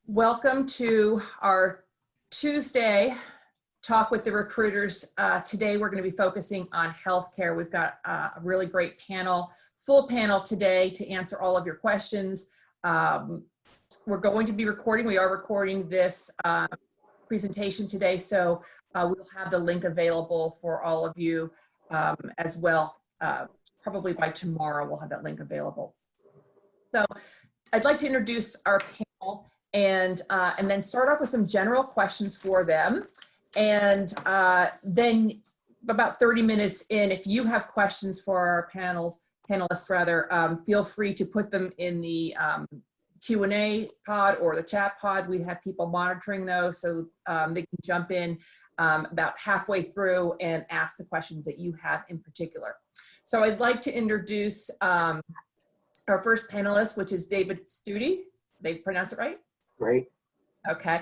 Welcome to our Tuesday Talk with the Recruiters. Today we're going to be focusing on healthcare. We've got a really great panel, full panel today to answer all of your questions. We're going to be recording. We are recording this presentation today, so we'll have the link available for all of you as well. Probably by tomorrow we'll have that link available. So I'd like to introduce our panel and then start off with some general questions for them. And then about 30 minutes in, if you have questions for our panelists rather, feel free to put them in the Q&A pod or the chat pod. We have people monitoring those, so they can jump in about halfway through and ask the questions that you have in particular. So I'd like to introduce our first panelist, which is David Studi. Did they pronounce it right? Great. Okay.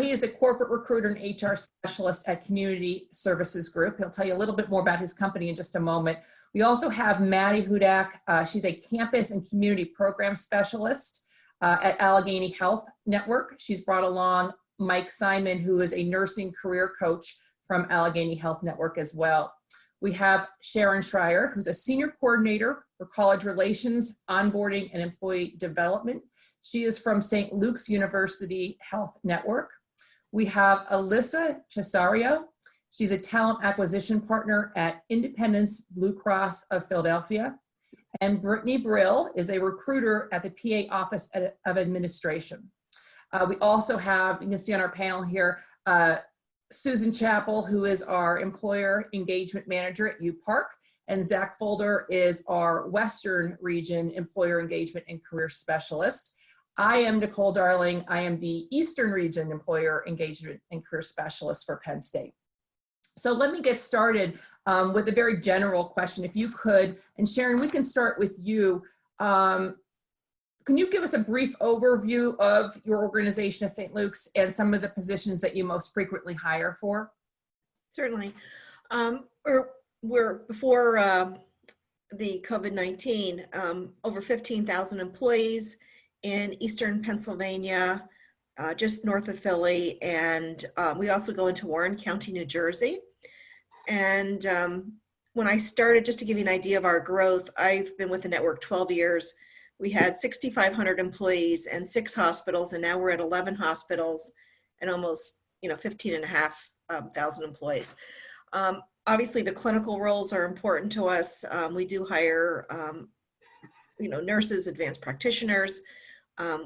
He is a corporate recruiter and HR specialist at Community Services Group. He'll tell you a little bit more about his company in just a moment. We also have Maddie Hudak. She's a campus and community program specialist at Allegheny Health Network. She's brought along Mike Simon, who is a nursing career coach from Allegheny Health Network as well. We have Sharon Schreier, who's a senior coordinator for college relations, onboarding, and employee development. She is from St. Luke's University Health Network. We have Alyssa Cesario. She's a talent acquisition partner at Independence Blue Cross of Philadelphia. And Brittany Brill is a recruiter at the PA Office of Administration. We also have, you can see on our panel here, Susan Chappell, who is our employer engagement manager at UPark, and Zach Folder is our Western Region employer engagement and career specialist. I am Nicole Darling. I am the Eastern Region employer engagement and career specialist for Penn State. So let me get started with a very general question, if you could. And Sharon, we can start with you. Can you give us a brief overview of your organization at St. Luke's and some of the positions that you most frequently hire for? Certainly. We're before the COVID-19, over 15,000 employees in Eastern Pennsylvania, just north of Philly. And we also go into Warren County, New Jersey. And when I started, just to give you an idea of our growth, I've been with the network 12 years. We had 6,500 employees and 6 hospitals, and now we're at 11 hospitals and almost 15,500 employees. Obviously, the clinical roles are important to us. We do hire, nurses, advanced practitioners.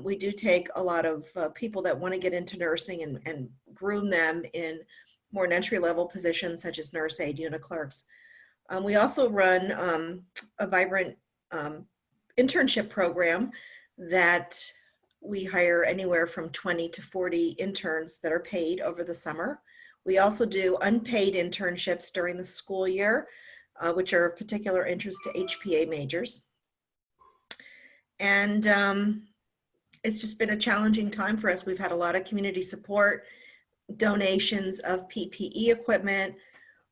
We do take a lot of people that want to get into nursing and groom them in more entry-level positions such as nurse aide, unit clerks. We also run a vibrant internship program that we hire anywhere from 20 to 40 interns that are paid over the summer. We also do unpaid internships during the school year, which are of particular interest to HPA majors. And it's just been a challenging time for us. We've had a lot of community support, donations of PPE equipment.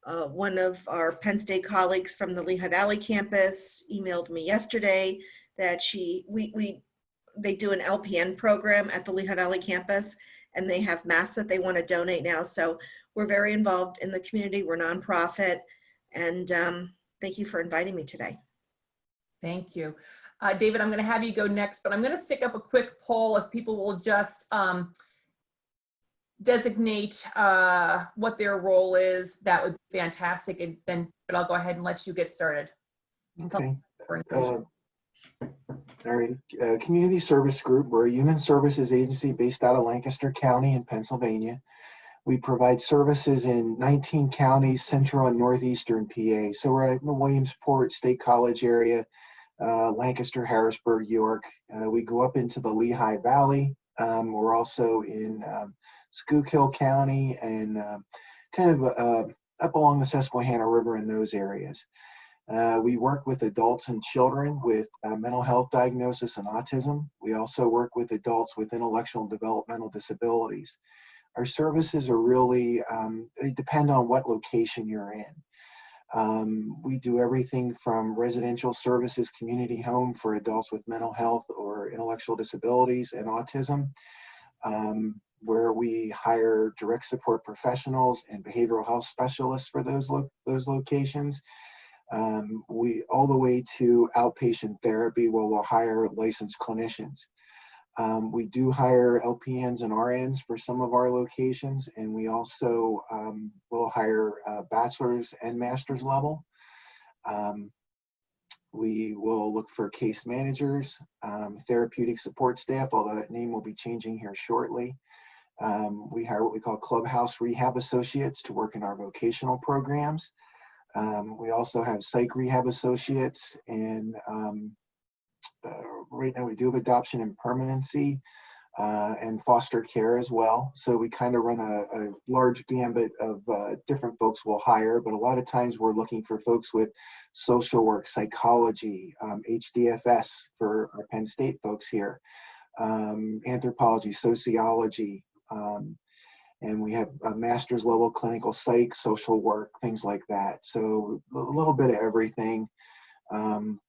One of our Penn State colleagues from the Lehigh Valley campus emailed me yesterday that they do an LPN program at the Lehigh Valley campus, and they have masks that they want to donate now. So we're very involved in the community. We're nonprofit, and thank you for inviting me today. Thank you. David, I'm going to have you go next, but I'm going to stick up a quick poll if people will just designate what their role is. That would be fantastic. And then, but I'll go ahead and let you get started. Okay. All right. Community Service Group. We're a human services agency based out of Lancaster County in Pennsylvania. We provide services in 19 counties, central and northeastern PA. So we're in the Williamsport State College area, Lancaster, Harrisburg, York. We go up into the Lehigh Valley. We're also in Schuylkill County and kind of up along the Susquehanna River in those areas. We work with adults and children with mental health diagnosis and autism. We also work with adults with intellectual and developmental disabilities. Our services are really, they depend on what location you're in. We do everything from residential services, community home for adults with mental health or intellectual disabilities and autism, where we hire direct support professionals and behavioral health specialists for those locations. We all the way to outpatient therapy, where we'll hire licensed clinicians. We do hire LPNs and RNs for some of our locations, and we also will hire bachelor's and master's level. We will look for case managers, therapeutic support staff, although that name will be changing here shortly. We hire what we call clubhouse rehab associates to work in our vocational programs. We also have psych rehab associates, and right now we do have adoption and permanency and foster care as well. So we kind of run a large gambit of different folks we'll hire, but a lot of times we're looking for folks with social work, psychology, HDFS for our Penn State folks here, anthropology, sociology, and we have a master's level clinical psych, social work, things like that. So a little bit of everything.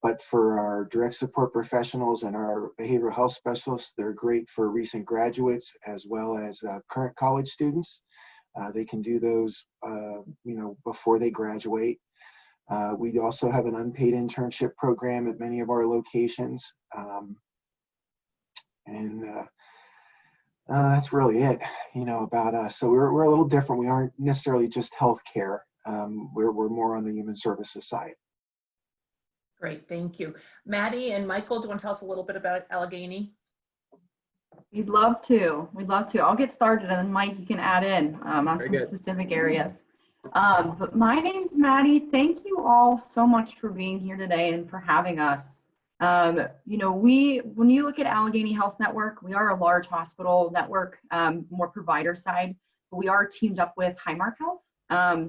But for our direct support professionals and our behavioral health specialists, they're great for recent graduates as well as current college students. They can do those, before they graduate. We also have an unpaid internship program at many of our locations. That's really it, about us. So we're a little different. We aren't necessarily just healthcare. We're more on the human services side. Great, thank you. Maddie and Michael, do you want to tell us a little bit about Allegheny? We'd love to. We'd love to. I'll get started, and then Mike, you can add in on Very some good. specific areas. But my name's Maddie. Thank you all so much for being here today and for having us. When you look at Allegheny Health Network, we are a large hospital network, more provider side, but we are teamed up with Highmark Health.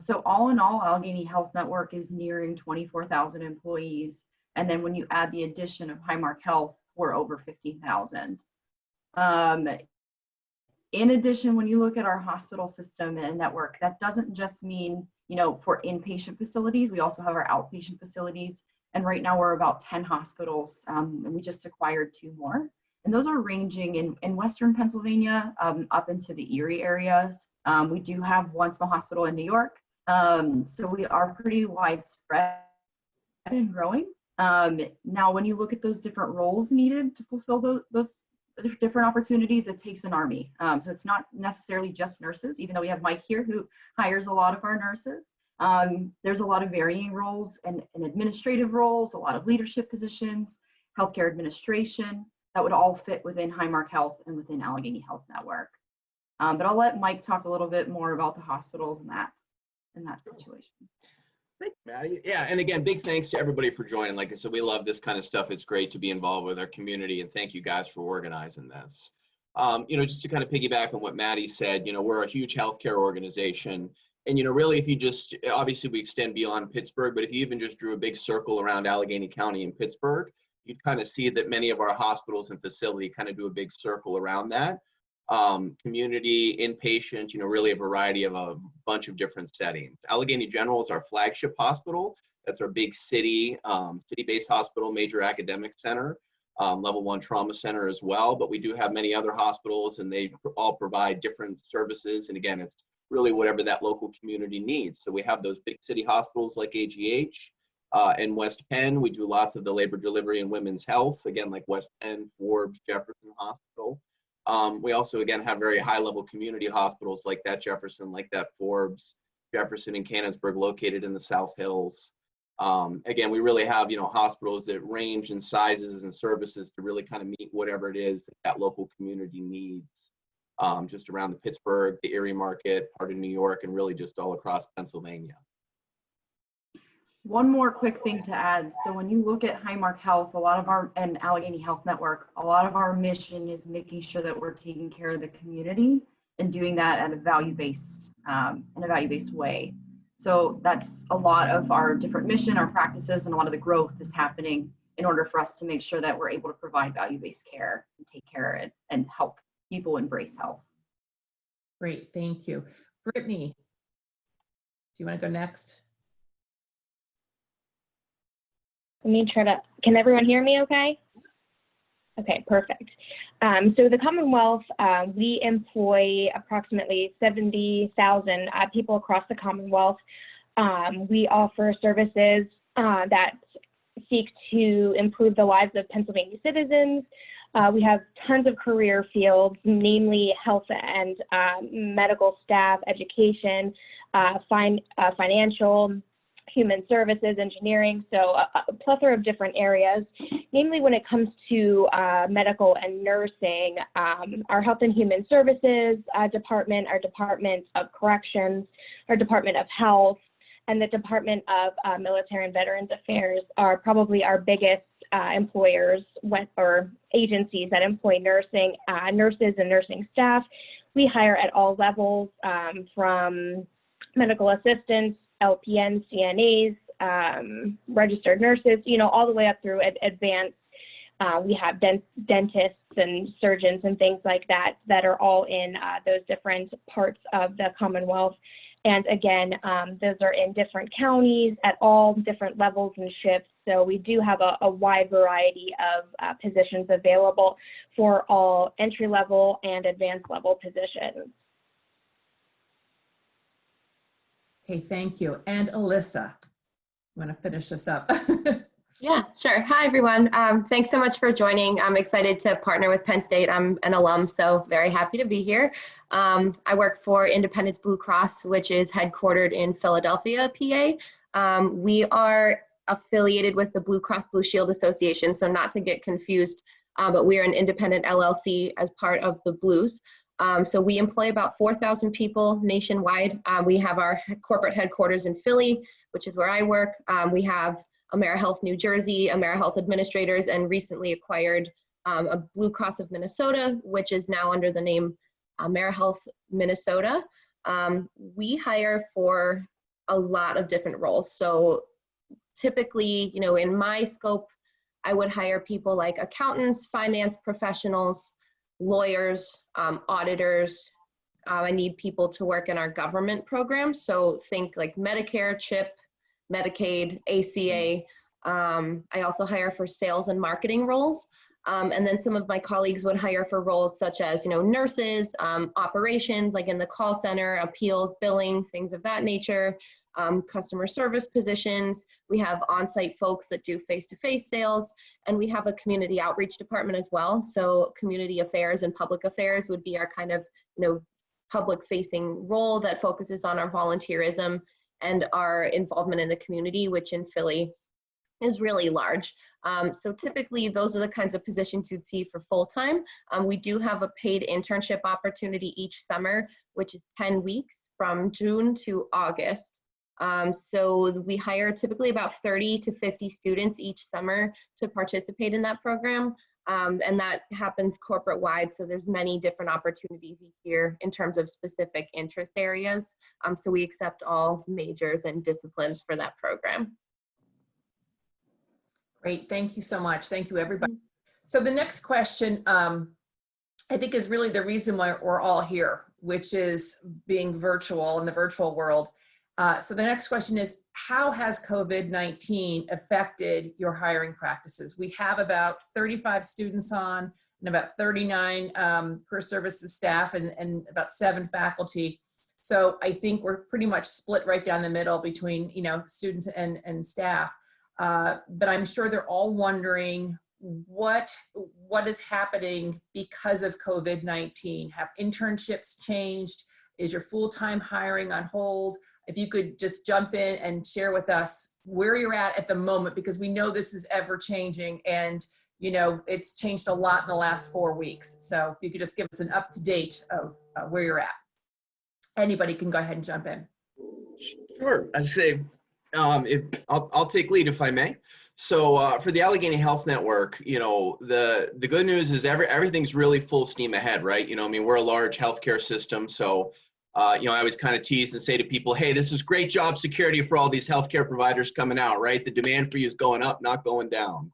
So all in all, Allegheny Health Network is nearing 24,000 employees. And then when you add the addition of Highmark Health, we're over 50,000. In addition, when you look at our hospital system and network, that doesn't just mean, for inpatient facilities, we also have our outpatient facilities. And right now we're about 10 hospitals, and we just acquired 2 more. And those are ranging in Western Pennsylvania up into the Erie areas. We do have one small hospital in New York. So we are pretty widespread and growing. Now, when you look at those different roles needed to fulfill those different opportunities, it takes an army. So it's not necessarily just nurses, even though we have Mike here who hires a lot of our nurses. There's a lot of varying roles and administrative roles, a lot of leadership positions, healthcare administration, that would all fit within Highmark Health and within Allegheny Health Network. But I'll let Mike talk a little bit more about the hospitals and that situation. Thanks, Maddie. Yeah, and again, big thanks to everybody for joining. Like I said, we love this kind of stuff. It's great to be involved with our community, and thank you guys for organizing this. Just to kind of piggyback on what Maddie said, we're a huge healthcare organization. And, really, if you just, obviously we extend beyond Pittsburgh, but if you even just drew a big circle around Allegheny County and Pittsburgh, you'd kind of see that many of our hospitals and facility kind of do a big circle around that. Community, inpatient, really a variety of a bunch of different settings. Allegheny General is our flagship hospital. That's our big city-based hospital, major academic center, level 1 trauma center as well. But we do have many other hospitals, and they all provide different services. And again, it's really whatever that local community needs. So we have those big city hospitals like AGH. In West Penn, we do lots of the labor delivery and women's health, again, like West Penn, Forbes, Jefferson Hospital. We also, again, have very high-level community hospitals like that Jefferson, like that Forbes, Jefferson and Canonsburg, located in the South Hills. Again, we really have, hospitals that range in sizes and services to really kind of meet whatever it is that local community needs, just around the Pittsburgh, the Erie market, part of New York, and really just all across Pennsylvania. One more quick thing to add. So when you look at Highmark Health, and Allegheny Health Network, a lot of our mission is making sure that we're taking care of the community and doing that at a value-based, in a value-based way. So that's a lot of our different mission, our practices, and a lot of the growth is happening in order for us to make sure that we're able to provide value-based care and take care of it and help people embrace health. Great, thank you. Brittany, do you want to go next? Let me try to, can everyone hear me okay? Okay, perfect. So the Commonwealth, we employ approximately 70,000 people across the Commonwealth. We offer services that seek to improve the lives of Pennsylvania citizens. We have tons of career fields, namely health and medical staff, education, financial, human services, engineering, so a plethora of different areas. Namely, when it comes to medical and nursing, our Health and Human Services department, our Department of Corrections, our Department of Health, and the Department of Military and Veterans Affairs are probably our biggest employers or agencies that employ nurses and nursing staff. We hire at all levels, from medical assistants, LPNs, CNAs, registered nurses, all the way up through advanced. We have dentists and surgeons and things like that are all in those different parts of the Commonwealth. And again, those are in different counties at all different levels and shifts. So we do have a wide variety of positions available for all entry-level and advanced level positions. Okay, thank you. And Alyssa, you want to finish this up? Yeah, sure. Hi, everyone. Thanks so much for joining. I'm excited to partner with Penn State. I'm an alum, so very happy to be here. I work for Independence Blue Cross, which is headquartered in Philadelphia, PA. We are affiliated with the Blue Cross Blue Shield Association, so not to get confused, but we are an independent LLC as part of the Blues. So we employ about 4,000 people nationwide. We have our corporate headquarters in Philly, which is where I work. We have AmeriHealth New Jersey, AmeriHealth Administrators, and recently acquired a Blue Cross of Minnesota, which is now under the name AmeriHealth Minnesota. We hire for a lot of different roles. So typically, in my scope, I would hire people like accountants, finance professionals, lawyers, auditors. I need people to work in our government programs. So think like Medicare, CHIP, Medicaid, ACA. I also hire for sales and marketing roles. And then some of my colleagues would hire for roles such as, nurses, operations, like in the call center, appeals, billing, things of that nature, customer service positions. We have on-site folks that do face-to-face sales, and we have a community outreach department as well. So community affairs and public affairs would be our kind of, public-facing role that focuses on our volunteerism and our involvement in the community, which in Philly is really large. So typically those are the kinds of positions you'd see for full-time. We do have a paid internship opportunity each summer, which is 10 weeks from June to August. So we hire typically about 30 to 50 students each summer to participate in that program. And that happens corporate-wide, so there's many different opportunities each year in terms of specific interest areas. So we accept all majors and disciplines for that program. Great, thank you so much. Thank you, everybody. So the next question, I think is really the reason why we're all here, which is being virtual in the virtual world. So the next question is, how has COVID-19 affected your hiring practices? We have about 35 students on and about 39 per services staff and about 7 faculty. So I think we're pretty much split right down the middle between, students and staff. But I'm sure they're all wondering what is happening because of COVID-19. Have internships changed? Is your full-time hiring on hold? If you could just jump in and share with us where you're at the moment, because we know this is ever changing and, it's changed a lot in the last 4 weeks. So if you could just give us an up-to-date of where you're at. Anybody can go ahead and jump in. Sure. I'd say I'll take lead if I may. So for the Allegheny Health Network, the good news is everything's really full steam ahead, right? We're a large healthcare system, so I always kind of tease and say to people, hey, this is great job security for all these healthcare providers coming out, right? The demand for you is going up, not going down.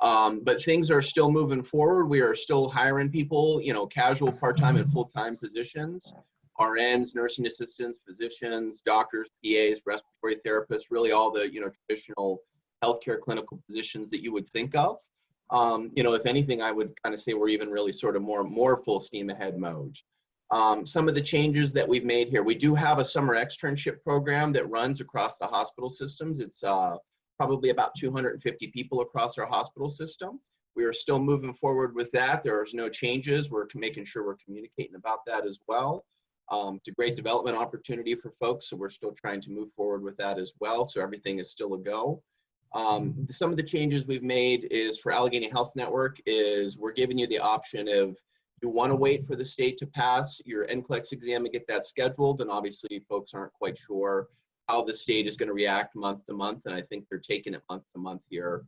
But things are still moving forward. We are still hiring people, casual, part-time, and full-time positions. RNs, nursing assistants, physicians, doctors, PAs, respiratory therapists, really all the traditional healthcare clinical positions that you would think of. If anything, I would kind of say we're even really sort of more full steam ahead mode. Some of the changes that we've made here, we do have a summer externship program that runs across the hospital systems. It's probably about 250 people across our hospital system. We are still moving forward with that. There's no changes. We're making sure we're communicating about that as well. It's a great development opportunity for folks, so we're still trying to move forward with that as well. So everything is still a go. Some of the changes we've made is for Allegheny Health Network is we're giving you the option of you want to wait for the state to pass your NCLEX exam and get that scheduled. And obviously folks aren't quite sure how the state is going to react month to month. And I think they're taking it month to month here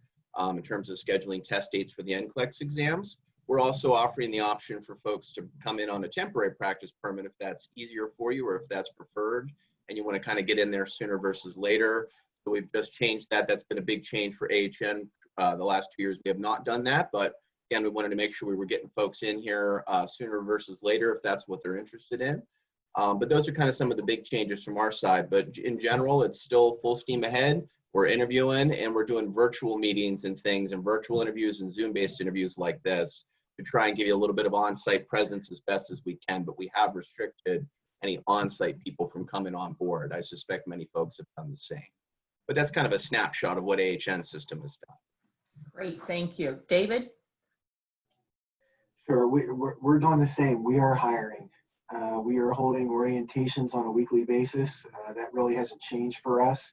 in terms of scheduling test dates for the NCLEX exams. We're also offering the option for folks to come in on a temporary practice permit if that's easier for you or if that's preferred and you want to kind of get in there sooner versus later. So we've just changed that. That's been a big change for AHN. The last 2 years we have not done that, but again, we wanted to make sure we were getting folks in here sooner versus later if that's what they're interested in. But those are kind of some of the big changes from our side. But in general, it's still full steam ahead. We're interviewing and we're doing virtual meetings and things and virtual interviews and Zoom-based interviews like this to try and give you a little bit of on-site presence as best as we can. But we have restricted any on-site people from coming on board. I suspect many folks have done the same. But that's kind of a snapshot of what AHN system has done. Great, thank you. David? Sure, we're doing the same. We are hiring. We are holding orientations on a weekly basis. That really hasn't changed for us.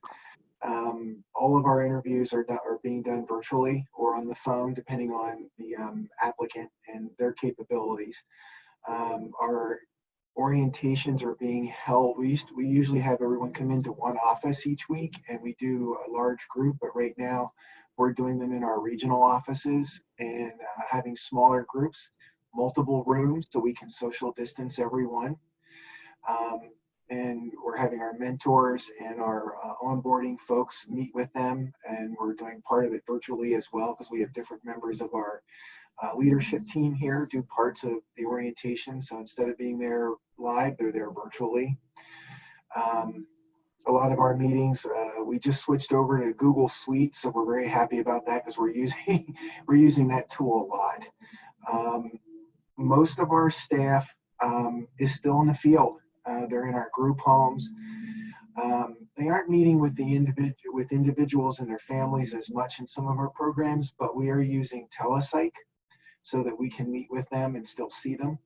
All of our interviews are being done virtually or on the phone, depending on the applicant and their capabilities. Our orientations are being held. We usually have everyone come into one office each week, and we do a large group. But right now, we're doing them in our regional offices and having smaller groups, multiple rooms, so we can social distance everyone. And we're having our mentors and our onboarding folks meet with them, and we're doing part of it virtually as well because we have different members of our leadership team here do parts of the orientation. So instead of being there live, they're there virtually. A lot of our meetings, we just switched over to Google Suite, so we're very happy about that because we're using that tool a lot. Most of our staff is still in the field. They're in our group homes. They aren't meeting with individuals and their families as much in some of our programs, but we are using telepsych so that we can meet with them and still see them.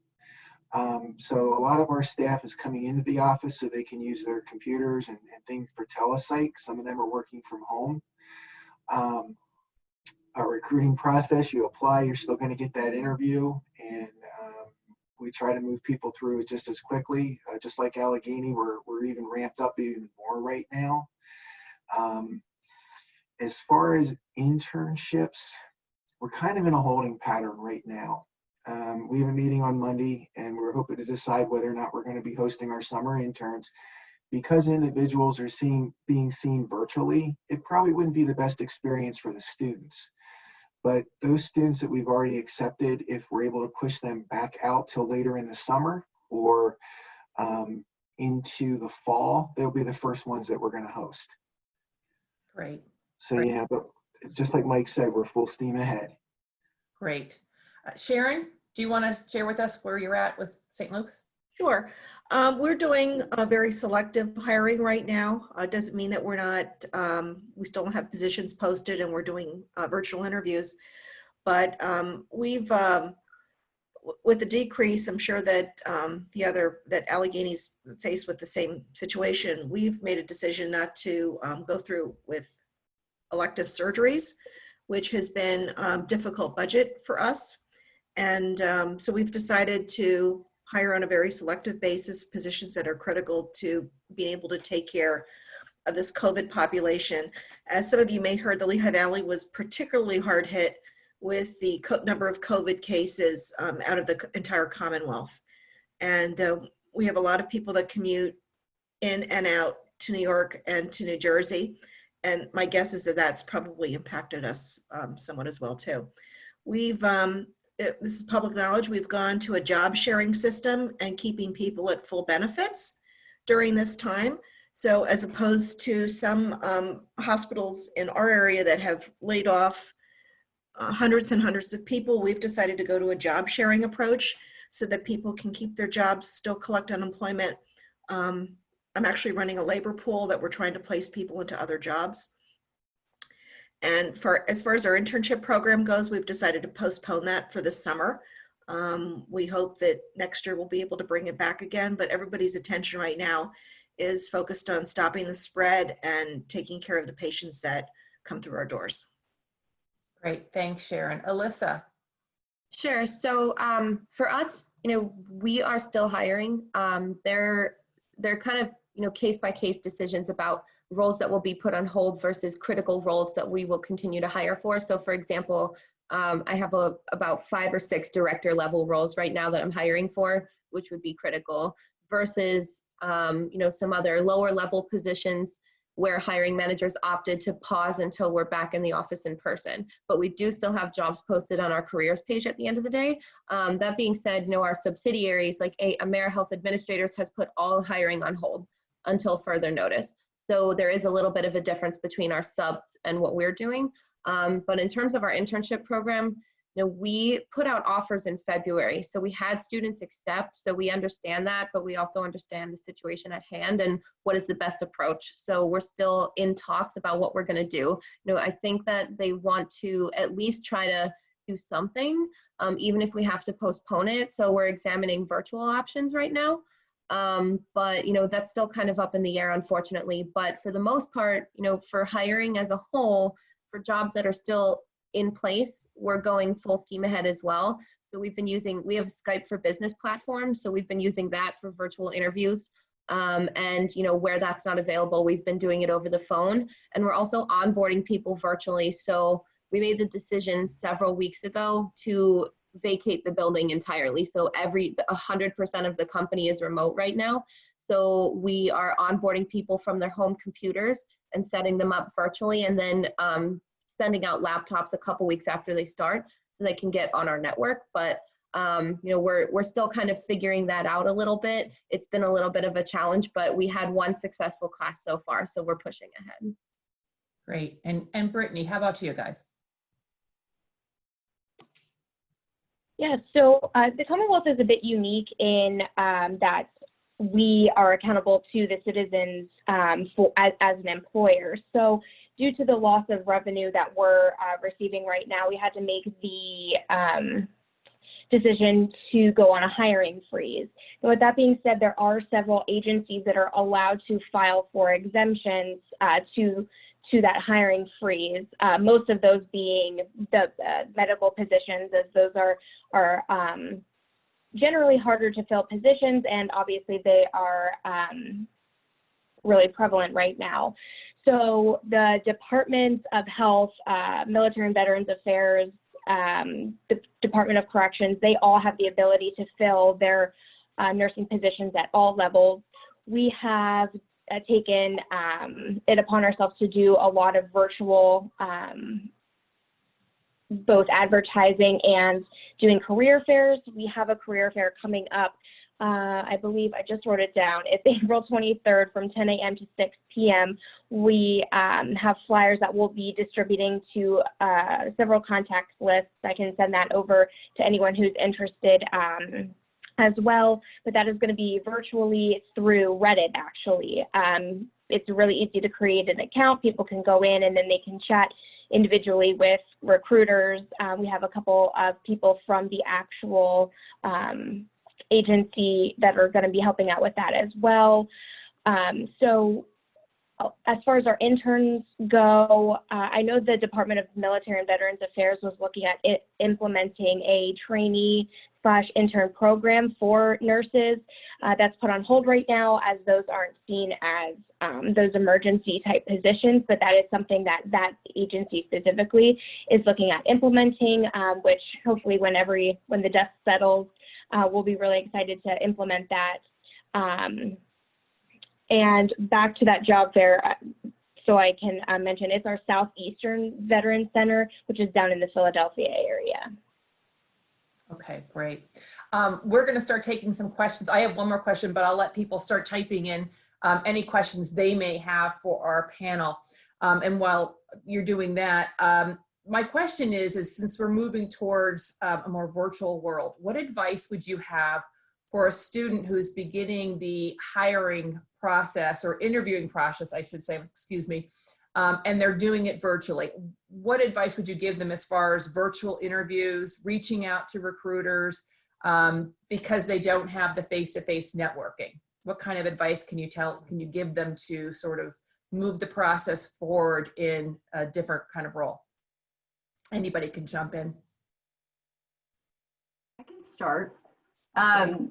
So a lot of our staff is coming into the office so they can use their computers and things for telepsych. Some of them are working from home. Our recruiting process, you apply, you're still going to get that interview, and we try to move people through it just as quickly. Just like Allegheny, we're even ramped up even more right now. As far as internships, we're kind of in a holding pattern right now. We have a meeting on Monday, and we're hoping to decide whether or not we're going to be hosting our summer interns. Because individuals are being seen virtually, it probably wouldn't be the best experience for the students. But those students that we've already accepted, if we're able to push them back out till later in the summer or into the fall, they'll be the first ones that we're going to host. Great. So Great. yeah, but just like Mike said, we're full steam ahead. Great. Sharon, do you want to share with us where you're at with St. Luke's? Sure. We're doing a very selective hiring right now. Doesn't mean that we're not, we still don't have positions posted and we're doing virtual interviews. But we've, with the decrease, I'm sure that that Allegheny's faced with the same situation. We've made a decision not to go through with elective surgeries, which has been difficult budget for us. And so we've decided to hire on a very selective basis positions that are critical to being able to take care of this COVID population. As some of you may have heard, the Lehigh Valley was particularly hard hit with the number of COVID cases out of the entire Commonwealth. And we have a lot of people that commute in and out to New York and to New Jersey. And my guess is that that's probably impacted us somewhat as well too. We've, this is public knowledge, we've gone to a job sharing system and keeping people at full benefits during this time. So as opposed to some hospitals in our area that have laid off hundreds and hundreds of people, we've decided to go to a job sharing approach so that people can keep their jobs, still collect unemployment. I'm actually running a labor pool that we're trying to place people into other jobs. And as far as our internship program goes, we've decided to postpone that for this summer. We hope that next year we'll be able to bring it back again, but everybody's attention right now is focused on stopping the spread and taking care of the patients that come through our doors. Great, thanks, Sharon. Alyssa. Sure. So for us, we are still hiring. They're kind of, case by case decisions about roles that will be put on hold versus critical roles that we will continue to hire for. So for example, I have about 5 or 6 director level roles right now that I'm hiring for, which would be critical, versus some other lower level positions where hiring managers opted to pause until we're back in the office in person. But we do still have jobs posted on our careers page at the end of the day. That being said, our subsidiaries like AmeriHealth Administrators has put all hiring on hold until further notice. So there is a little bit of a difference between our subs and what we're doing. But in terms of our internship program, we put out offers in February. So we had students accept, so we understand that, but we also understand the situation at hand and what is the best approach. So we're still in talks about what we're gonna do. I think that they want to at least try to do something, even if we have to postpone it. So we're examining virtual options right now. But that's still kind of up in the air, unfortunately. But for the most part, for hiring as a whole, for jobs that are still in place, we're going full steam ahead as well. So we have Skype for Business platform. So we've been using that for virtual interviews. And where that's not available, we've been doing it over the phone. And we're also onboarding people virtually. So we made the decision several weeks ago to vacate the building entirely. So 100% of the company is remote right now. So we are onboarding people from their home computers and setting them up virtually, and then sending out laptops a couple weeks after they start so they can get on our network. But we're still kind of figuring that out a little bit. It's been a little bit of a challenge, but we had one successful class so far, so we're pushing ahead. Great. And Brittany, how about you guys? Yeah, so the Commonwealth is a bit unique in that we are accountable to the citizens as an employer. So due to the loss of revenue that we're receiving right now, we had to make the decision to go on a hiring freeze. So with that being said, there are several agencies that are allowed to file for exemptions to that hiring freeze, most of those being the medical positions, as those are generally harder to fill positions, and obviously they are really prevalent right now. So the Department of Health, Military and Veterans Affairs, the Department of Corrections, they all have the ability to fill their nursing positions at all levels. We have taken it upon ourselves to do a lot of virtual both advertising and doing career fairs. We have a career fair coming up. I believe I just wrote it down. It's April 23rd from 10 a.m. to 6 p.m. We have flyers that we'll be distributing to several contact lists. I can send that over to anyone who's interested as well, but that is going to be virtually through Reddit, actually. It's really easy to create an account. People can go in and then they can chat individually with recruiters. We have a couple of people from the actual agency that are going to be helping out with that as well. So as far as our interns go, I know the Department of Military and Veterans Affairs was looking at implementing a trainee/intern program for nurses. That's put on hold right now, as those aren't seen as those emergency type positions, but that is something that that agency specifically is looking at implementing, which hopefully when the dust settles, we'll be really excited to implement that. And back to that job fair, so I can mention, it's our Southeastern Veterans Center, which is down in the Philadelphia area. Okay, great. We're going to start taking some questions. I have one more question, but I'll let people start typing in any questions they may have for our panel. And while you're doing that, my question is since we're moving towards a more virtual world, what advice would you have for a student who's beginning the hiring process or interviewing process, I should say, excuse me, and they're doing it virtually? What advice would you give them as far as virtual interviews, reaching out to recruiters, because they don't have the face-to-face networking? What kind of advice can you give them to sort of move the process forward in a different kind of role? Anybody can jump in. I can start.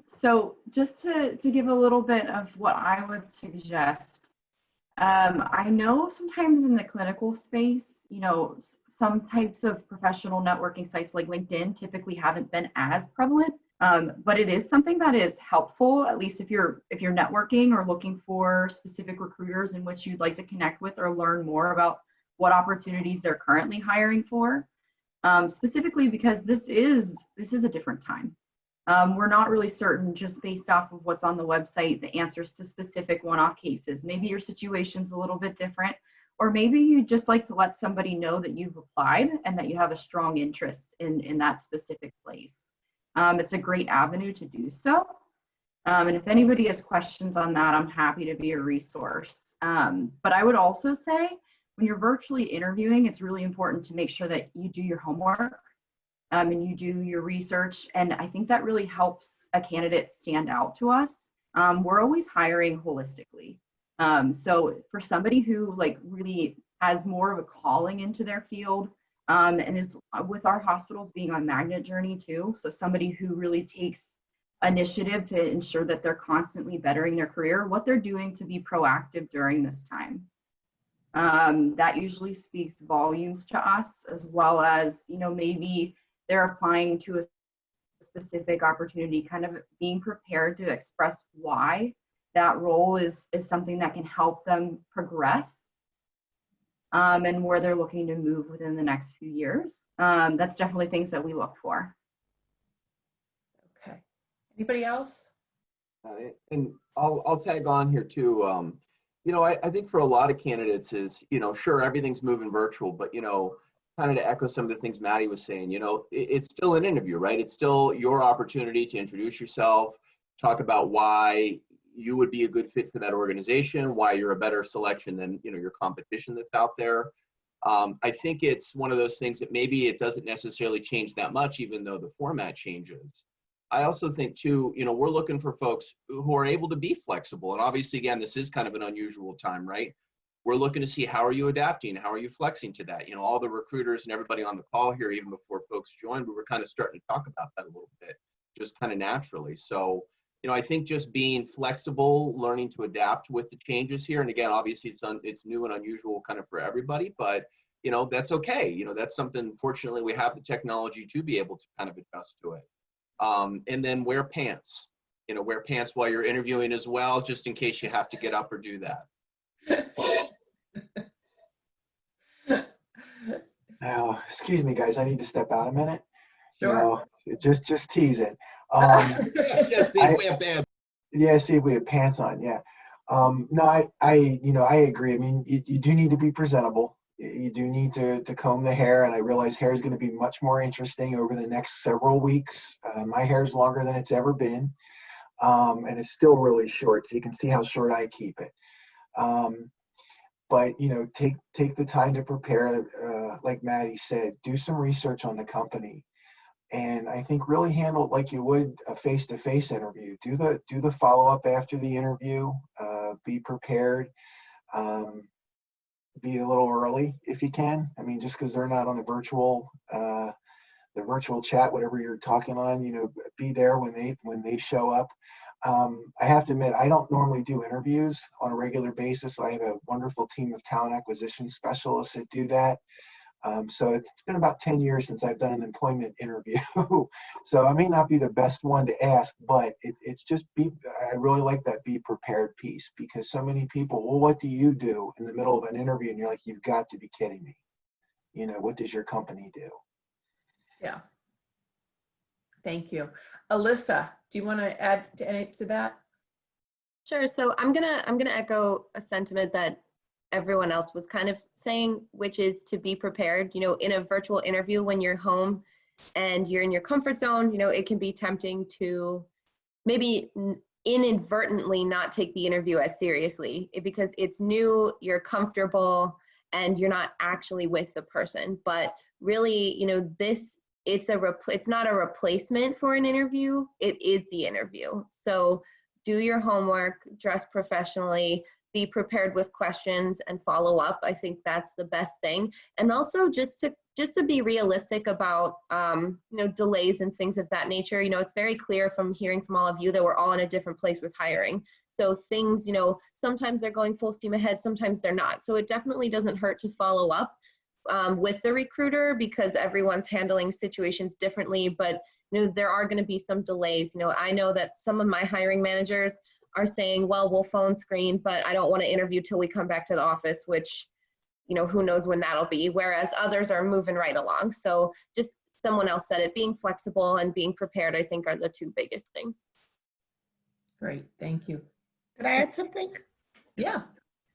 So just to give a little bit of what I would suggest, I know sometimes in the clinical space, you know, some types of professional networking sites like LinkedIn typically haven't been as prevalent, but it is something that is helpful, at least if you're networking or looking for specific recruiters in which you'd like to connect with or learn more about what opportunities they're currently hiring for, specifically because this is a different time. We're not really certain, just based off of what's on the website, the answers to specific one-off cases. Maybe your situation's a little bit different, or maybe you'd just like to let somebody know that you've applied and that you have a strong interest in that specific place. It's a great avenue to do so. And if anybody has questions on that, I'm happy to be a resource. But I would also say, when you're virtually interviewing, it's really important to make sure that you do your homework. And you do your research, and I think that really helps a candidate stand out to us. We're always hiring holistically. So for somebody who like really has more of a calling into their field, and is with our hospitals being on magnet journey too, so somebody who really takes initiative to ensure that they're constantly bettering their career, what they're doing to be proactive during this time. That usually speaks volumes to us, as well as, you know, maybe they're applying to a specific opportunity, kind of being prepared to express why that role is something that can help them progress, and where they're looking to move within the next few years. That's definitely things that we look for. Okay. Anybody else? And I'll tag on here too. You know, I think for a lot of candidates is, you know, sure, everything's moving virtual, but, you know, kind of to echo some of the things Maddie was saying, you know, it's still an interview, right? It's still your opportunity to introduce yourself, talk about why you would be a good fit for that organization, why you're a better selection than, you know, your competition that's out there. I think it's one of those things that maybe it doesn't necessarily change that much, even though the format changes. I also think too, you know, we're looking for folks who are able to be flexible. And obviously, again, this is kind of an unusual time, right? We're looking to see, how are you adapting? How are you flexing to that? You know, all the recruiters and everybody on the call here, even before folks joined, we were kind of starting to talk about that a little bit, just kind of naturally. So, you know, I think just being flexible, learning to adapt with the changes here. And again, obviously it's new and unusual kind of for everybody, but, you know, that's okay. You know, that's something, fortunately, we have the technology to be able to kind of adjust to it. And then wear pants, you know, wear pants while you're interviewing as well, just in case you have to get up or do that. Now, excuse me, guys, I need to step out a minute. Sure. You know, just teasing. Yeah, see if we have pants. Yeah, see if we have pants on. Yeah. No, I agree. I mean, you do need to be presentable. You do need to comb the hair, and I realize hair is going to be much more interesting over the next several weeks. My hair is longer than it's ever been, and it's still really short, so you can see how short I keep it. But, you know, take the time to prepare, like Maddie said, do some research on the company. And I think really handle it like you would a face-to-face interview. Do the follow-up after the interview. Be prepared. Be a little early if you can. I mean, just because they're not on the virtual chat, whatever you're talking on, you know, be there when they show up. I have to admit, I don't normally do interviews on a regular basis. So I have a wonderful team of talent acquisition specialists that do that. So it's been about 10 years since I've done an employment interview. So I may not be the best one to ask, but it's just I really like that be prepared piece, because so many people, well, what do you do in the middle of an interview? And you're like, you've got to be kidding me. You know, what does your company do? Yeah. Thank you. Alyssa, do you want to add anything to that? Sure. So I'm gonna echo a sentiment that everyone else was kind of saying, which is to be prepared. You know, in a virtual interview, when you're home and you're in your comfort zone, you know, it can be tempting to maybe inadvertently not take the interview as seriously because it's new, you're comfortable, and you're not actually with the person. But really, you know, it's not a replacement for an interview, it is the interview. So do your homework, dress professionally, be prepared with questions and follow up. I think that's the best thing. And also just to be realistic about you know, delays and things of that nature. You know, it's very clear from hearing from all of you that we're all in a different place with hiring. So things, you know, sometimes they're going full steam ahead, sometimes they're not. So it definitely doesn't hurt to follow up with the recruiter because everyone's handling situations differently. But you know, there are going to be some delays. You know, I know that some of my hiring managers are saying, well, we'll phone screen, but I don't want to interview till we come back to the office, which, you know, who knows when that'll be, whereas others are moving right along. So just someone else said it, being flexible and being prepared, I think, are the two biggest things. Great, thank you. Could I add something? Yeah,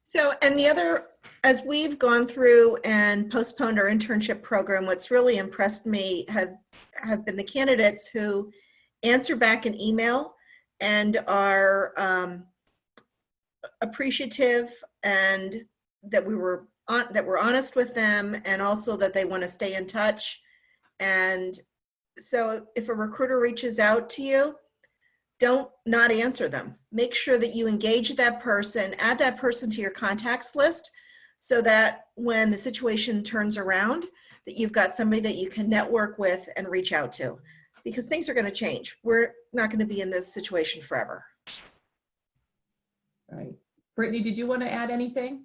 So, and the other, as we've gone through and postponed our internship program, what's really impressed me have been the candidates who answer back an email and are appreciative, and that we're honest with them, and also that they want to stay in touch. And so if a recruiter reaches out to you, don't not answer them. Make sure that you engage that person, add that person to your contacts list, so that when the situation turns around, that you've got somebody that you can network with and reach out to, because things are going to change. We're not going to be in this situation forever. right. Brittany, did you want to add anything?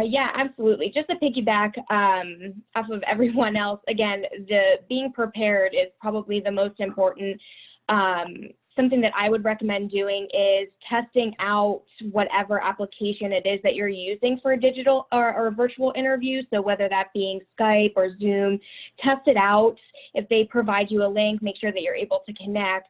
Yeah, absolutely. Just to piggyback off of everyone else, again, the being prepared is probably the most important. Something that I would recommend doing is testing out whatever application it is that you're using for a digital or virtual interview. So whether that being Skype or Zoom, test it out. If they provide you a link, make sure that you're able to connect.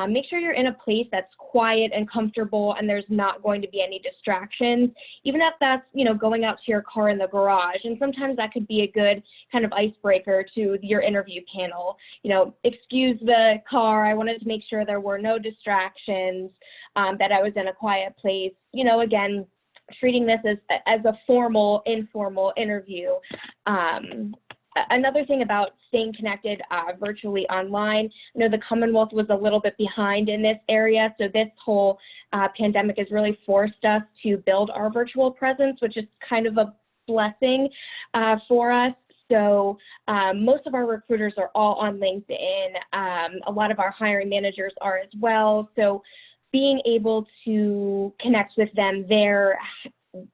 Make sure you're in a place that's quiet and comfortable and there's not going to be any distractions, even if that's, you know, going out to your car in the garage. And sometimes that could be a good kind of icebreaker to your interview panel. You know, excuse the car, I wanted to make sure there were no distractions, that I was in a quiet place. You know, again, treating this as a formal, informal interview. Another thing about staying connected virtually online, I know the Commonwealth was a little bit behind in this area, so this whole pandemic has really forced us to build our virtual presence, which is kind of a blessing for us. So most of our recruiters are all on LinkedIn. A lot of our hiring managers are as well. So being able to connect with them there,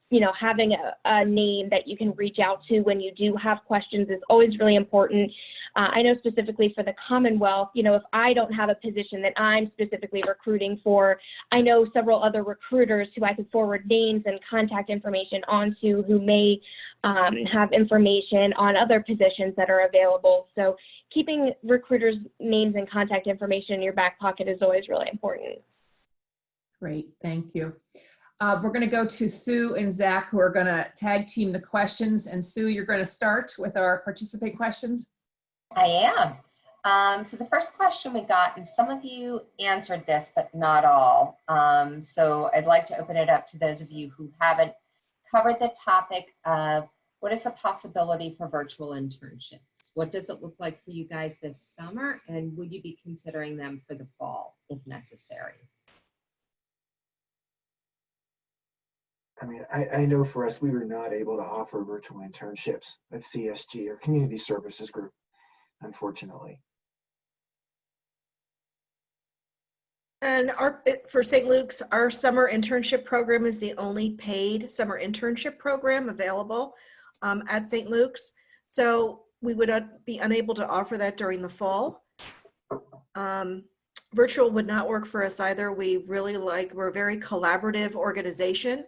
you know, having a name that you can reach out to when you do have questions is always really important. I know specifically for the Commonwealth, you know, if I don't have a position that I'm specifically recruiting for, I know several other recruiters who I could forward names and contact information onto who may have information on other positions that are available. So keeping recruiters' names and contact information in your back pocket is always really important. Great, thank you. We're going to go to Sue and Zach, who are going to tag team the questions. And Sue, you're going to start with our participant questions. I am. So the first question we got, and some of you answered this, but not all. So I'd like to open it up to those of you who haven't covered the topic of what is the possibility for virtual internships? What does it look like for you guys this summer? And would you be considering them for the fall if necessary? I mean, I know for us, we were not able to offer virtual internships at CSG or Community Services Group, unfortunately. And for St. Luke's, our summer internship program is the only paid summer internship program available at St. Luke's. So we would be unable to offer that during the fall. Virtual would not work for us either. We're a very collaborative organization,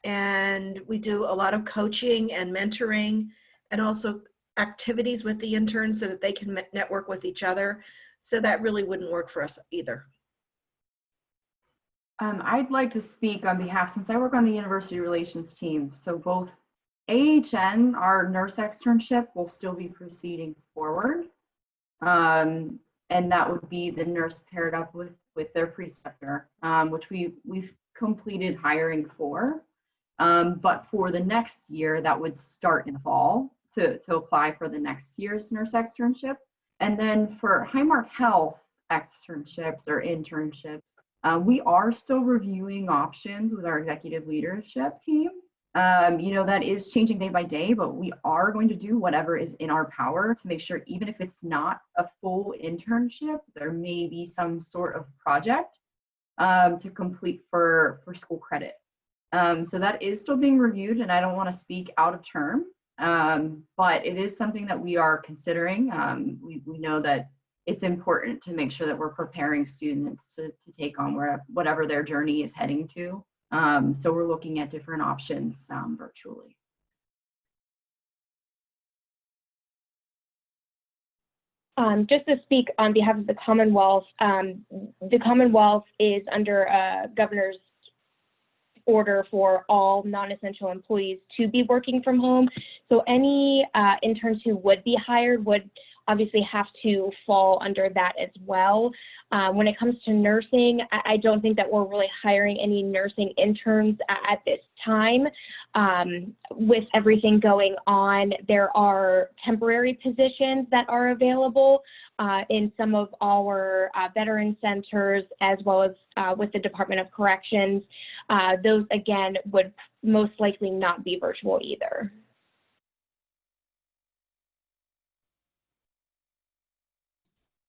and we do a lot of coaching and mentoring and also activities with the interns so that they can network with each other. So that really wouldn't work for us either. I'd like to speak on behalf, since I work on the university relations team. So both AHN, our nurse externship, will still be proceeding forward. And that would be the nurse paired up with their preceptor, which we've completed hiring for. But for the next year, that would start in the fall to apply for the next year's nurse externship. And then for Highmark Health externships or internships, we are still reviewing options with our executive leadership team. That is changing day by day, but we are going to do whatever is in our power to make sure, even if it's not a full internship, there may be some sort of project to complete for school credit. So that is still being reviewed, and I don't want to speak out of term, but it is something that we are considering. We know that it's important to make sure that we're preparing students to take on whatever their journey is heading to. So we're looking at different options virtually. Just to speak on behalf of the Commonwealth is under a governor's order for all non-essential employees to be working from home. So any interns who would be hired would obviously have to fall under that as well. When it comes to nursing, I don't think that we're really hiring any nursing interns at this time. With everything going on, there are temporary positions that are available in some of our veteran centers, as well as with the Department of Corrections. Those, again, would most likely not be virtual either.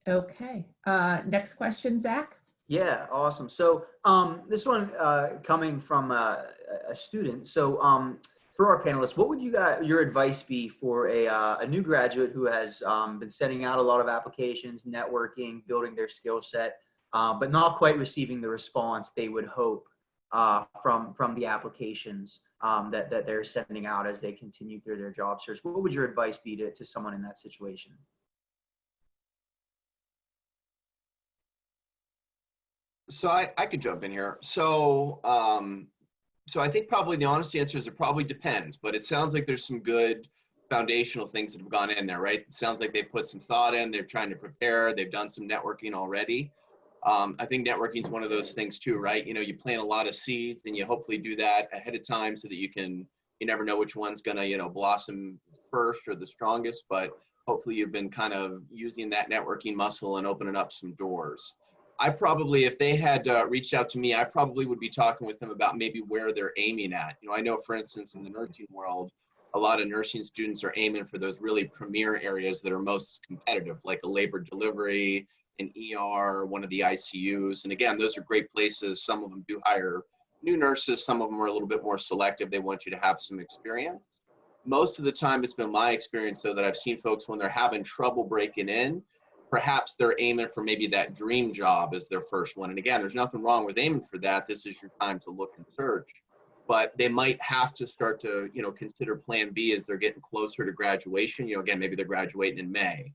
Okay, next question, Zach. Yeah, awesome. So this one coming from a student. So for our panelists, what would your advice be for a new graduate who has been sending out a lot of applications, networking, building their skill set, but not quite receiving the response they would hope from the applications that they're sending out as they continue through their job search? What would your advice be to someone in that situation? So I could jump in here. So I think probably the honest answer is it probably depends, but it sounds like there's some good foundational things that have gone in there, right? It sounds like they put some thought in, they're trying to prepare, they've done some networking already. I think networking is one of those things too, right? You plant a lot of seeds and you hopefully do that ahead of time so that you never know which one's gonna, blossom first or the strongest, but hopefully you've been kind of using that networking muscle and opening up some doors. I probably, if they had reached out to me, I probably would be talking with them about maybe where they're aiming at. I know, for instance, in the nursing world, a lot of nursing students are aiming for those really premier areas that are most competitive, like a labor delivery, an ER, one of the ICUs. And again, those are great places. Some of them do hire new nurses. Some of them are a little bit more selective. They want you to have some experience. Most of the time, it's been my experience, though, that I've seen folks when they're having trouble breaking in, perhaps they're aiming for maybe that dream job as their first one. And again, there's nothing wrong with aiming for that. This is your time to look and search. But they might have to start to, consider plan B as they're getting closer to graduation. Again, maybe they're graduating in May.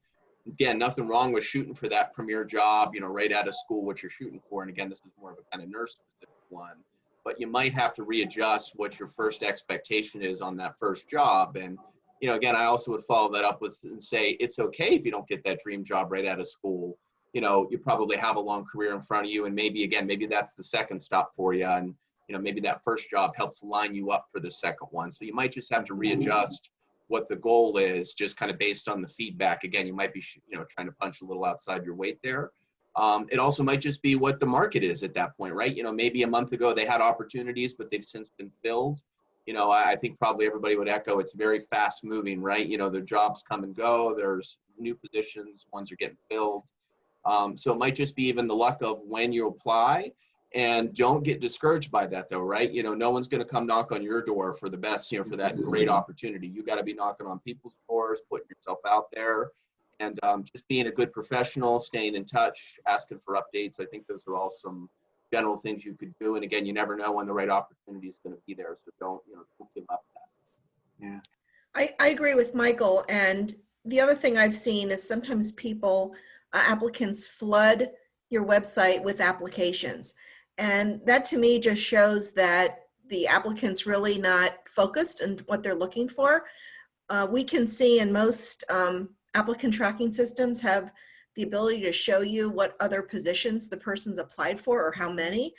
Again, nothing wrong with shooting for that premier job, right out of school, what you're shooting for. And again, this is more of a kind of nurse-specific one. But you might have to readjust what your first expectation is on that first job. And again, I also would follow that up with and say, it's okay if you don't get that dream job right out of school. You probably have a long career in front of you. And maybe that's the second stop for you. And, maybe that first job helps line you up for the second one. So you might just have to readjust what the goal is, just kind of based on the feedback. Again, you might be, trying to punch a little outside your weight there. It also might just be what the market is at that point, right? Maybe a month ago they had opportunities, but they've since been filled. I think probably everybody would echo it's very fast moving, right? The jobs come and go. There's new positions, ones are getting filled. So it might just be even the luck of when you apply, and don't get discouraged by that though, right? No one's going to come knock on your door for the best, for that great opportunity. You got to be knocking on people's doors, putting yourself out there, and just being a good professional, staying in touch, asking for updates. I think those are all some general things you could do. And again, you never know when the right opportunity is going to be there. So don't give up that. Yeah. I agree with Michael. And the other thing I've seen is sometimes applicants flood your website with applications. And that to me just shows that the applicant's really not focused on what they're looking for. We can see in most applicant tracking systems have the ability to show you what other positions the person's applied for or how many.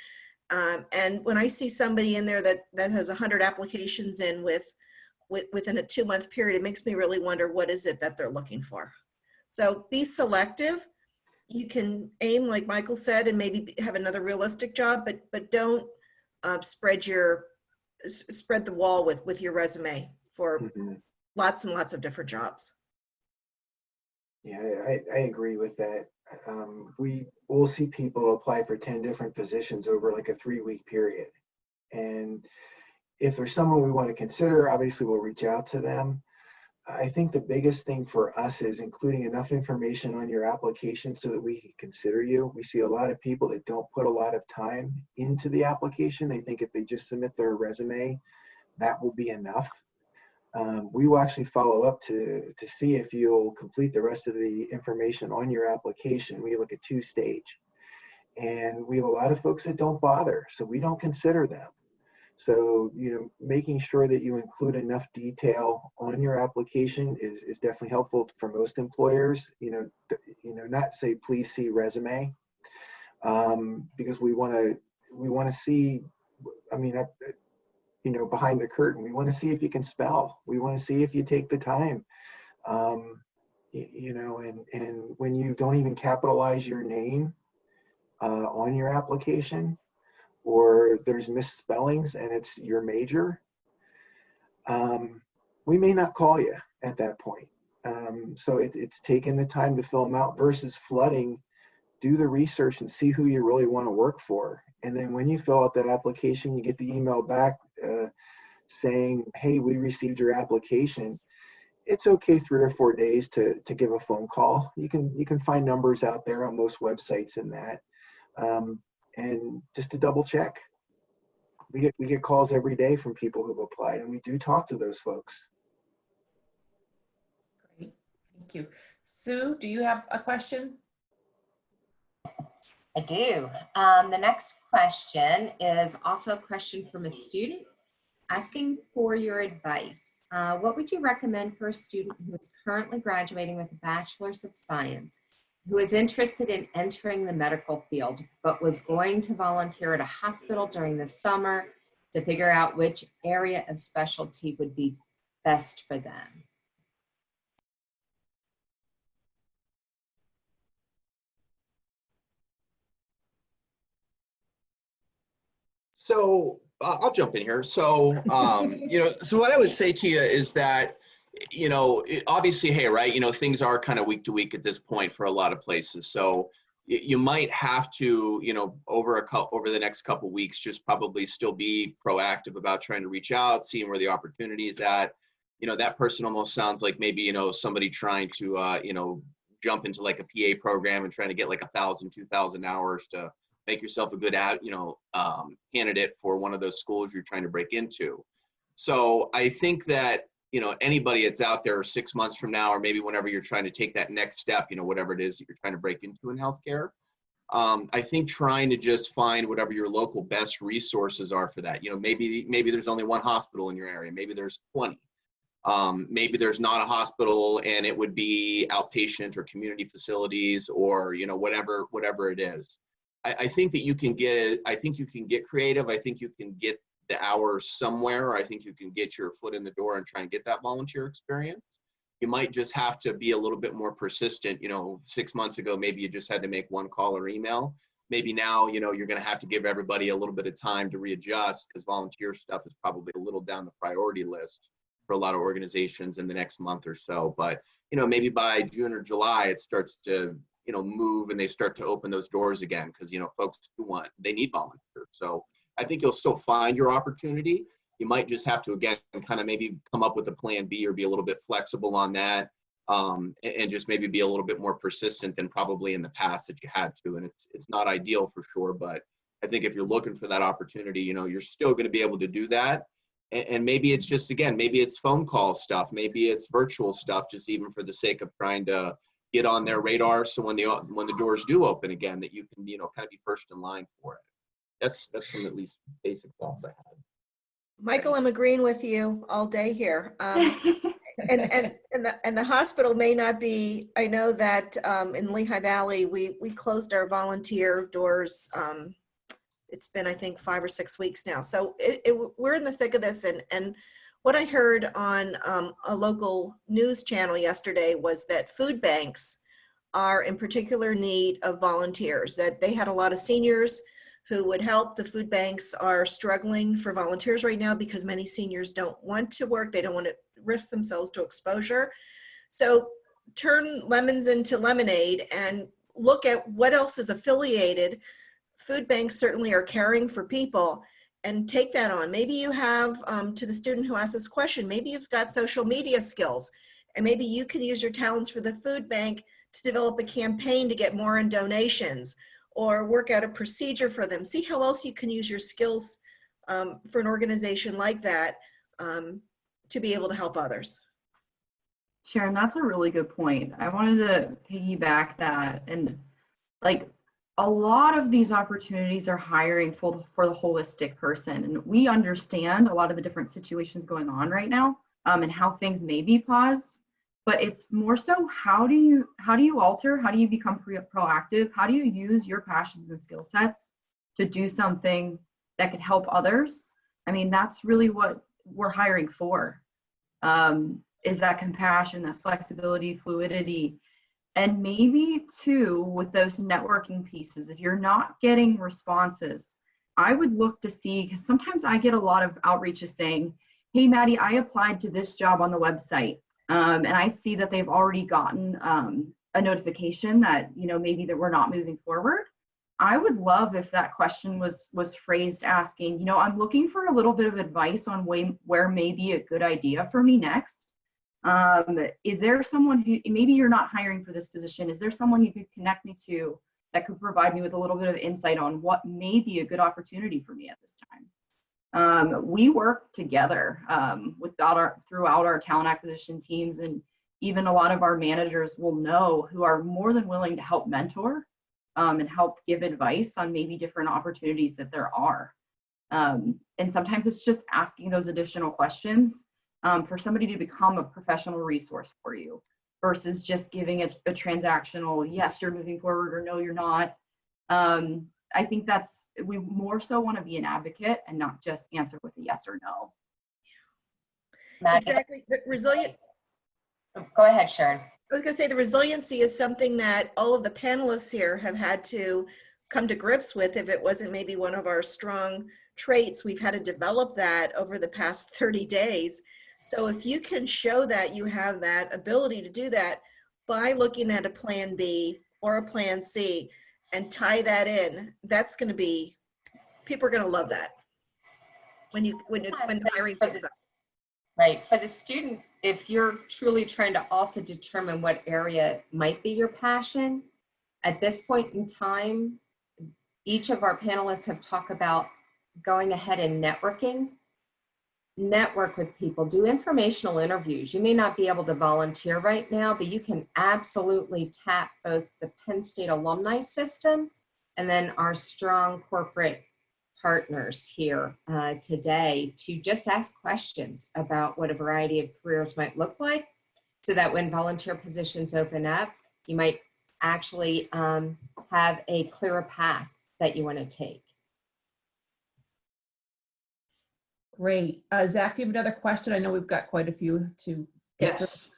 And when I see somebody in there that has 100 applications in within a 2-month period, it makes me really wonder what is it that they're looking for. So be selective. You can aim, like Michael said, and maybe have another realistic job, but don't spread the wall with your resume for lots and lots of different jobs. Yeah, I agree with that. We will see people apply for 10 different positions over like a 3-week period. And if there's someone we want to consider, obviously we'll reach out to them. I think the biggest thing for us is including enough information on your application so that we can consider you. We see a lot of people that don't put a lot of time into the application. They think if they just submit their resume, that will be enough. We will actually follow up to see if you'll complete the rest of the information on your application. We look at 2-stage, and we have a lot of folks that don't bother, so we don't consider them. So, making sure that you include enough detail on your application is definitely helpful for most employers. Not say, please see resume, because we want to see, behind the curtain, we want to see if you can spell. We want to see if you take the time, and when you don't even capitalize your name on your application, or there's misspellings and it's your major, we may not call you at that point. So it's taking the time to fill them out versus flooding. Do the research and see who you really want to work for. And then when you fill out that application, you get the email back saying, hey, we received your application. It's okay 3 or 4 days to give a phone call. You can find numbers out there on most websites in that. And just to double check. We get calls every day from people who've applied, and we do talk to those folks. Great, thank you. Sue, do you have a question? I do. The next question is also a question from a student asking for your advice. What would you recommend for a student who is currently graduating with a Bachelor's of Science, who is interested in entering the medical field, but was going to volunteer at a hospital during the summer to figure out which area of specialty would be best for them? So I'll jump in here. So, so what I would say to you is that, obviously, hey, right, things are kind of week to week at this point for a lot of places. So you might have to, over the next couple of weeks, just probably still be proactive about trying to reach out, seeing where the opportunity is at. That person almost sounds like maybe, somebody trying to, jump into like a PA program and trying to get like 1,000, 2,000 hours to make yourself a good candidate for one of those schools you're trying to break into. So I think that, anybody that's out there 6 months from now, or maybe whenever you're trying to take that next step, whatever it is that you're trying to break into in healthcare, I think trying to just find whatever your local best resources are for that. Maybe there's only one hospital in your area. Maybe there's 20. Maybe there's not a hospital and it would be outpatient or community facilities or, whatever it is. I think that you can get creative. I think you can get the hours somewhere. I think you can get your foot in the door and try and get that volunteer experience. You might just have to be a little bit more persistent. 6 months ago, maybe you just had to make one call or email. Maybe now, you're going to have to give everybody a little bit of time to readjust because volunteer stuff is probably a little down the priority list for a lot of organizations in the next month or so. But, maybe by June or July, it starts to move and they start to open those doors again because, folks they need volunteers. So I think you'll still find your opportunity. You might just have to, again, kind of maybe come up with a plan B or be a little bit flexible on that and just maybe be a little bit more persistent than probably in the past that you had to. And it's not ideal for sure, but I think if you're looking for that opportunity, you're still going to be able to do that. And maybe it's just, again, maybe it's phone call stuff, maybe it's virtual stuff, just even for the sake of trying to get on their radar. So when the doors do open again, that you can, kind of be first in line for it. That's some at least basic thoughts I had. Michael, I'm agreeing with you all day here. And the hospital may not be, I know that in Lehigh Valley, we closed our volunteer doors. It's been, I think, 5 or 6 weeks now. So we're in the thick of this. And what I heard on a local news channel yesterday was that food banks are in particular need of volunteers, that they had a lot of seniors who would help. The food banks are struggling for volunteers right now because many seniors don't want to work. They don't want to risk themselves to exposure. So turn lemons into lemonade and look at what else is affiliated. Food banks certainly are caring for people, and take that on. Maybe you have, to the student who asked this question, maybe you've got social media skills, and maybe you can use your talents for the food bank to develop a campaign to get more in donations, or work out a procedure for them. See how else you can use your skills for an organization like that to be able to help others. Sharon, that's a really good point. I wanted to piggyback that, and like a lot of these opportunities are hiring for the holistic person, and we understand a lot of the different situations going on right now and how things may be paused. But it's more so, how do you alter? How do you become proactive? How do you use your passions and skill sets to do something that could help others? I mean, that's really what we're hiring for, is that compassion, that flexibility, fluidity. And maybe too, with those networking pieces, if you're not getting responses, I would look to see, because sometimes I get a lot of outreaches saying, hey, Maddie, I applied to this job on the website. And I see that they've already gotten a notification that, maybe that we're not moving forward. I would love if that question was phrased asking, I'm looking for a little bit of advice on where may be a good idea for me next. Is there someone who, maybe you're not hiring for this position, is there someone you could connect me to that could provide me with a little bit of insight on what may be a good opportunity for me at this time? We work together throughout our talent acquisition teams, and even a lot of our managers will know, who are more than willing to help mentor and help give advice on maybe different opportunities that there are. And sometimes it's just asking those additional questions for somebody to become a professional resource for you, versus just giving a transactional, yes, you're moving forward, or no, you're not. I think we more so want to be an advocate and not just answer with a yes or no. Exactly. The resilient. Go ahead, Sharon. I was going to say, the resiliency is something that all of the panelists here have had to come to grips with. If it wasn't maybe one of our strong traits, we've had to develop that over the past 30 days. So if you can show that you have that ability to do that by looking at a plan B or a plan C and tie that in, that's going to be, people are going to love that when the hiring picks up. Right. For the student, if you're truly trying to also determine what area might be your passion, at this point in time, each of our panelists have talked about going ahead and network with people, do informational interviews. You may not be able to volunteer right now, but you can absolutely tap both the Penn State alumni system and then our strong corporate partners here today to just ask questions about what a variety of careers might look like, so that when volunteer positions open up, you might actually have a clearer path that you want to take. Great. Zach, do you have another question? I know we've got quite a few to get through. Yes.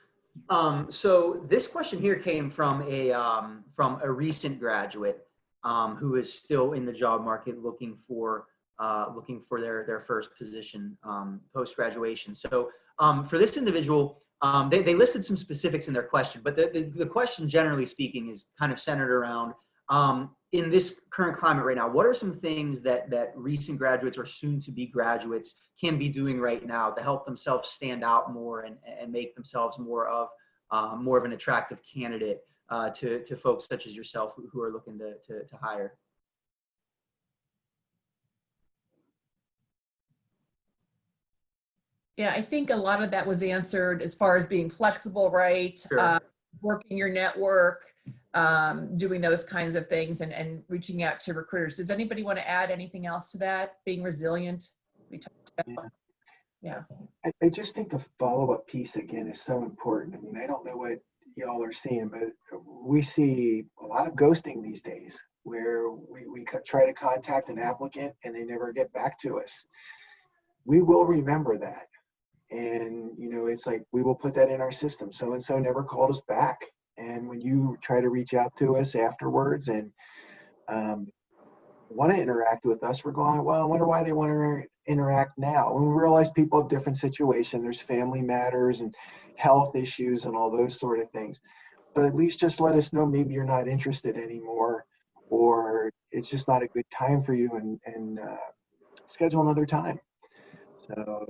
So this question here came from a recent graduate who is still in the job market looking for their first position post graduation. So for this individual, they listed some specifics in their question, but the question, generally speaking, is kind of centered around, in this current climate right now, what are some things that recent graduates or soon to be graduates can be doing right now to help themselves stand out more and make themselves more of an attractive candidate to folks such as yourself who are looking to hire? Yeah, I think a lot of that was answered as far as being flexible, right? Sure. Working your network, doing those kinds of things and reaching out to recruiters. Does anybody want to add anything else to that? Being resilient? We talked about. Yeah. I just think the follow-up piece again is so important. I mean, I don't know what y'all are seeing, but we see a lot of ghosting these days where we try to contact an applicant and they never get back to us. We will remember that. And, you know, it's like, we will put that in our system. So-and-so never called us back. And when you try to reach out to us afterwards and want to interact with us, we're going, well, I wonder why they want to interact now. And we realize people have different situations. There's family matters and health issues and all those sort of things. But at least just let us know maybe you're not interested anymore, or it's just not a good time for you, and schedule another time. So,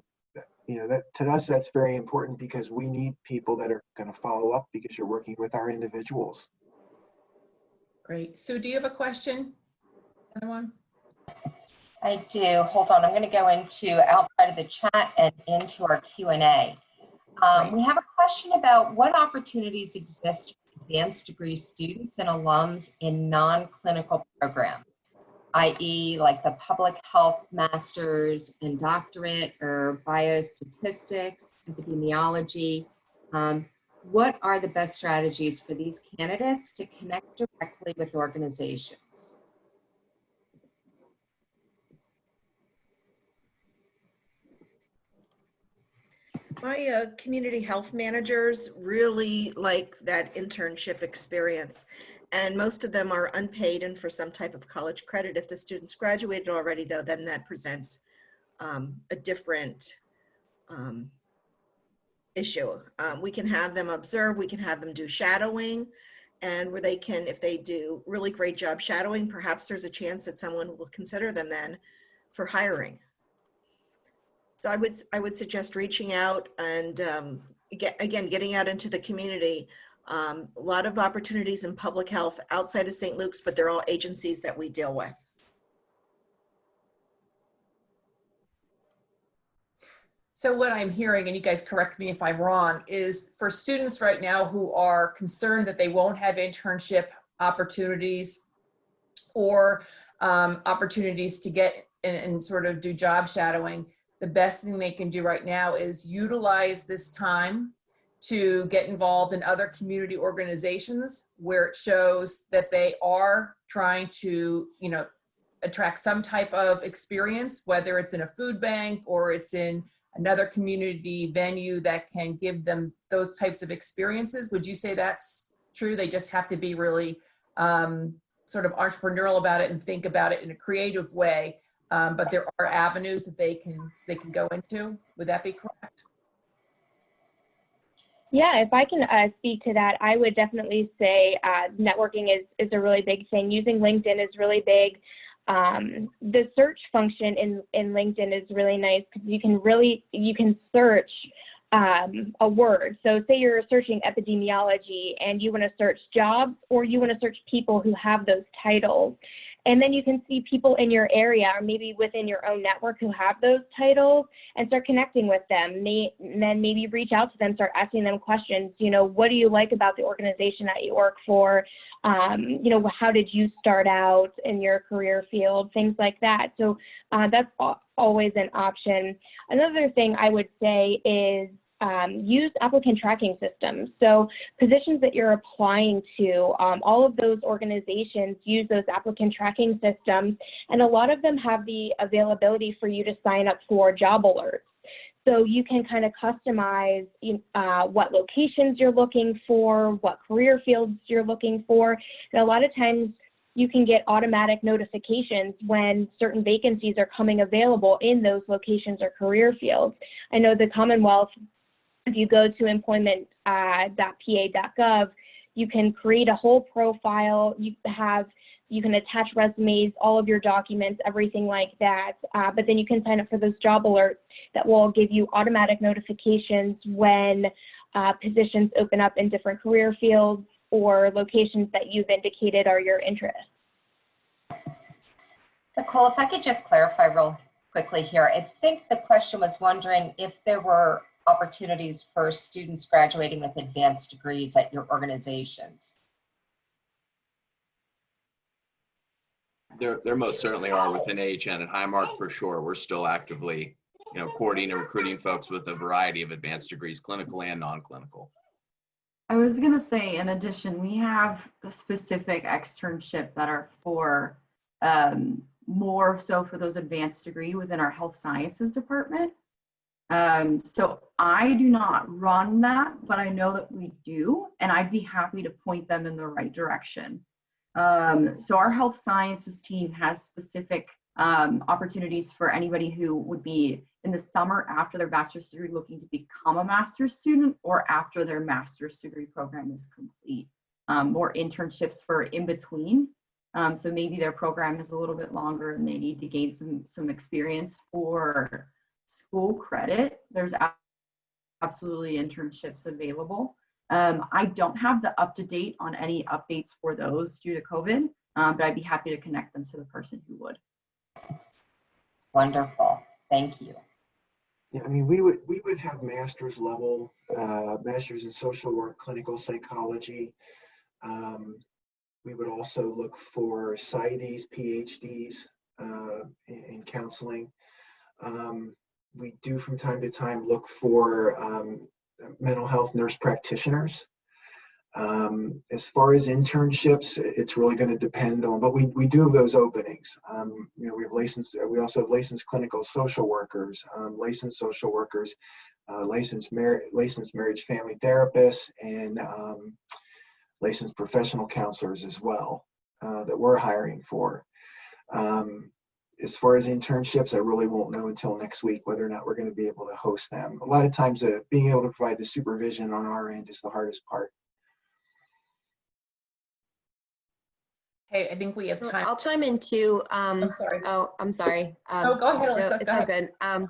you know, that to us, that's very important because we need people that are going to follow up because you're working with our individuals. Great. Sue, do you have a question? Anyone? I do. Hold on. I'm going to go into outside of the chat and into our Q&A. We have a question about what opportunities exist for advanced degree students and alums in non-clinical programs, i.e. like the public health master's and doctorate or biostatistics, epidemiology. What are the best strategies for these candidates to connect directly with organizations? My community health managers really like that internship experience. And most of them are unpaid and for some type of college credit. If the student's graduated already, though, then that presents a different issue. We can have them observe, we can have them do shadowing, and where they can, if they do really great job shadowing, perhaps there's a chance that someone will consider them then for hiring. So I would suggest reaching out and getting out into the community. A lot of opportunities in public health outside of St. Luke's, but they're all agencies that we deal with. So what I'm hearing, and you guys correct me if I'm wrong, is for students right now who are concerned that they won't have internship opportunities or opportunities to get and sort of do job shadowing, the best thing they can do right now is utilize this time to get involved in other community organizations where it shows that they are trying to, you know, attract some type of experience, whether it's in a food bank or it's in another community venue that can give them those types of experiences. Would you say that's true? They just have to be really sort of entrepreneurial about it and think about it in a creative way. But there are avenues that they can go into. Would that be correct? Yeah, if I can speak to that, I would definitely say networking is a really big thing. Using LinkedIn is really big. The search function in LinkedIn is really nice because you can search a word. So say you're searching epidemiology and you want to search jobs, or you want to search people who have those titles. And then you can see people in your area or maybe within your own network who have those titles and start connecting with them. And then maybe reach out to them, start asking them questions. You know, what do you like about the organization that you work for? You know, how did you start out in your career field? Things like that. So that's always an option. Another thing I would say is use applicant tracking systems. So positions that you're applying to, all of those organizations use those applicant tracking systems, and a lot of them have the availability for you to sign up for job alerts. So you can kind of customize what locations you're looking for, what career fields you're looking for, and a lot of times you can get automatic notifications when certain vacancies are coming available in those locations or career fields. I know the Commonwealth, if you go to employment.pa.gov, you can create a whole profile. You can attach resumes, all of your documents, everything like that. But then you can sign up for those job alerts that will give you automatic notifications when positions open up in different career fields or locations that you've indicated are your interest. Nicole, if I could just clarify real quickly here. I think the question was wondering if there were opportunities for students graduating with advanced degrees at your organizations. There most certainly are within AHN and Highmark for sure. We're still actively, courting and recruiting folks with a variety of advanced degrees, clinical and non-clinical. I was going to say, in addition, we have a specific externship that are for more so for those advanced degree within our health sciences department. So I do not run that, but I know that we do, and I'd be happy to point them in the right direction. So our health sciences team has specific opportunities for anybody who would be in the summer after their bachelor's degree looking to become a master's student, or after their master's degree program is complete. More internships for in between. So maybe their program is a little bit longer and they need to gain some experience for school credit. There's absolutely internships available. I don't have the up-to-date on any updates for those due to COVID, but I'd be happy to connect them to the person who would. Wonderful. Thank you. Yeah, I mean, we would have master's level, master's in social work, clinical psychology. We would also look for PsyDs, PhDs in counseling. We do from time to time look for mental health nurse practitioners. As far as internships, it's really going to depend on, but we do have those openings. We also have licensed clinical social workers, licensed social workers, licensed marriage family therapists, and licensed professional counselors as well that we're hiring for. As far as internships, I really won't know until next week whether or not we're going to be able to host them. A lot of times being able to provide the supervision on our end is the hardest part. Hey, I think we have time. I'll chime in too. I'm sorry. Oh, I'm sorry. No, go ahead, Alyssa. It's Go all ahead. good.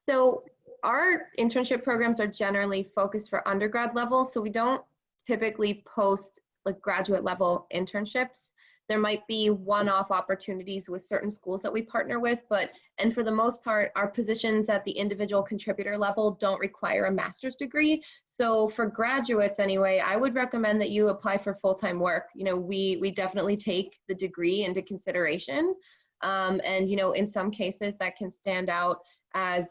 So our internship programs are generally focused for undergrad level, so we don't typically post like graduate level internships. There might be one-off opportunities with certain schools that we partner with, and for the most part, our positions at the individual contributor level don't require a master's degree. So for graduates anyway, I would recommend that you apply for full-time work. We definitely take the degree into consideration. And, in some cases that can stand out as,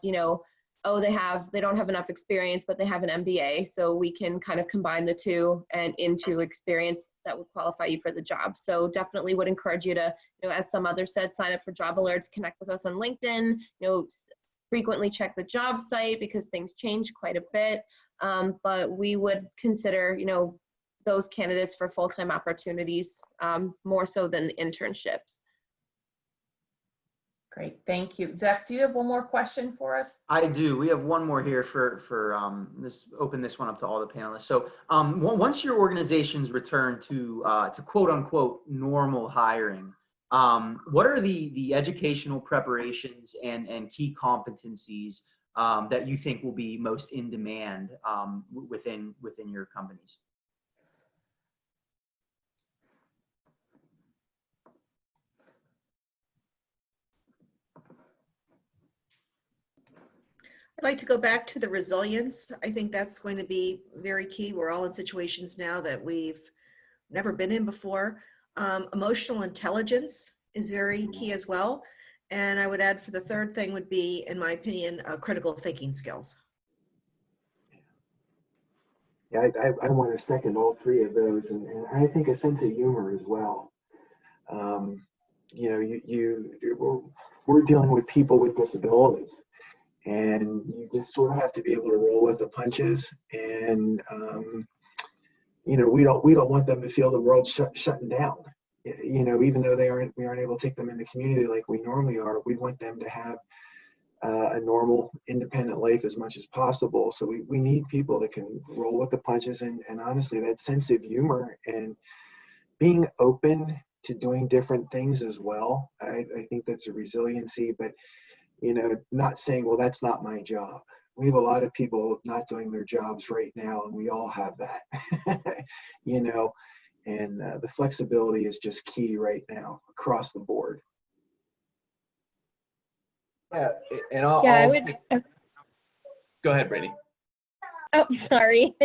oh, they don't have enough experience, but they have an MBA. So we can kind of combine the two and into experience that would qualify you for the job. So definitely would encourage you to, as some others said, sign up for job alerts, connect with us on LinkedIn, frequently check the job site because things change quite a bit. But we would consider, those candidates for full-time opportunities more so than the internships. Great, thank you. Zach, do you have one more question for us? I do. We have one more here for open this one up to all the panelists. So once your organizations return to quote unquote normal hiring, what are the educational preparations and key competencies that you think will be most in demand within your companies? I'd like to go back to the resilience. I think that's going to be very key. We're all in situations now that we've never been in before. Emotional intelligence is very key as well. And I would add for the third thing would be, in my opinion, critical thinking skills. Yeah, I want to second all three of those, and I think a sense of humor as well. We're dealing with people with disabilities. And you just sort of have to be able to roll with the punches. And, we don't want them to feel the world shutting down. Even though we aren't able to take them in the community like we normally are, we want them to have a normal, independent life as much as possible. So we need people that can roll with the punches and honestly, that sense of humor and being open to doing different things as well. I think that's a resiliency, but not saying, well, that's not my job. We have a lot of people not doing their jobs right now, and we all have that, and the flexibility is just key right now across the board. Yeah, and I would. Go ahead, Brady. Oh, sorry.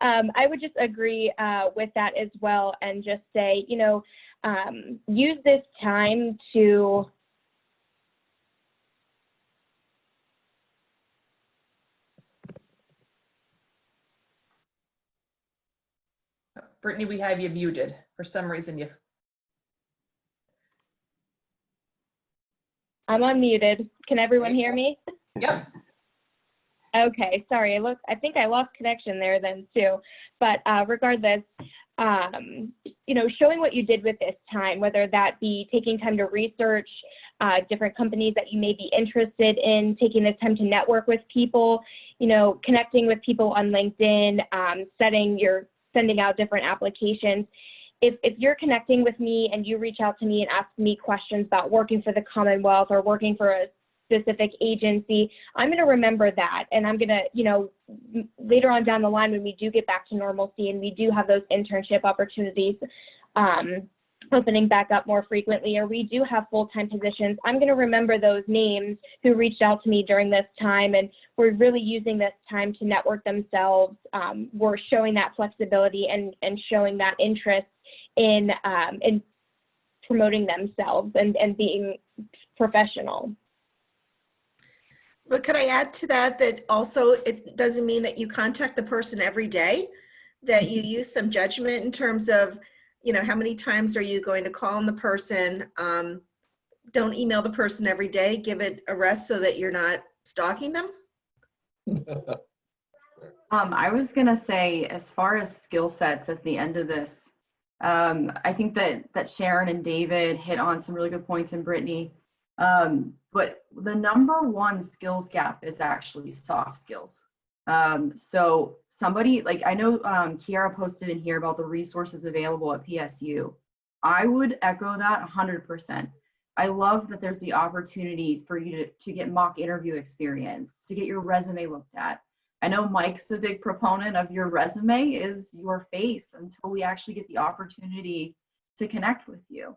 I would just agree with that as well and just say, use this time to Brittany, we have you muted. For some reason, I'm unmuted. Can everyone hear me? Yep. Okay, sorry. I think I lost connection there then too. But regardless, showing what you did with this time, whether that be taking time to research different companies that you may be interested in, taking this time to network with people, connecting with people on LinkedIn, sending out different applications. If you're connecting with me and you reach out to me and ask me questions about working for the Commonwealth or working for a specific agency, I'm going to remember that. And I'm going to, later on down the line when we do get back to normalcy and we do have those internship opportunities opening back up more frequently, or we do have full-time positions, I'm going to remember those names who reached out to me during this time and were really using this time to network themselves, were showing that flexibility and showing that interest in promoting themselves and being professional. But could I add to that also it doesn't mean that you contact the person every day, that you use some judgment in terms of, how many times are you going to call on the person? Don't email the person every day. Give it a rest so that you're not stalking them. I was going to say, as far as skill sets at the end of this, I think that Sharon and David hit on some really good points, and Brittany. But the number one skills gap is actually soft skills. So somebody, like I know Kiara posted in here about the resources available at PSU. I would echo that 100%. I love that there's the opportunity for you to get mock interview experience, to get your resume looked at. I know Mike's a big proponent of your resume is your face until we actually get the opportunity to connect with you.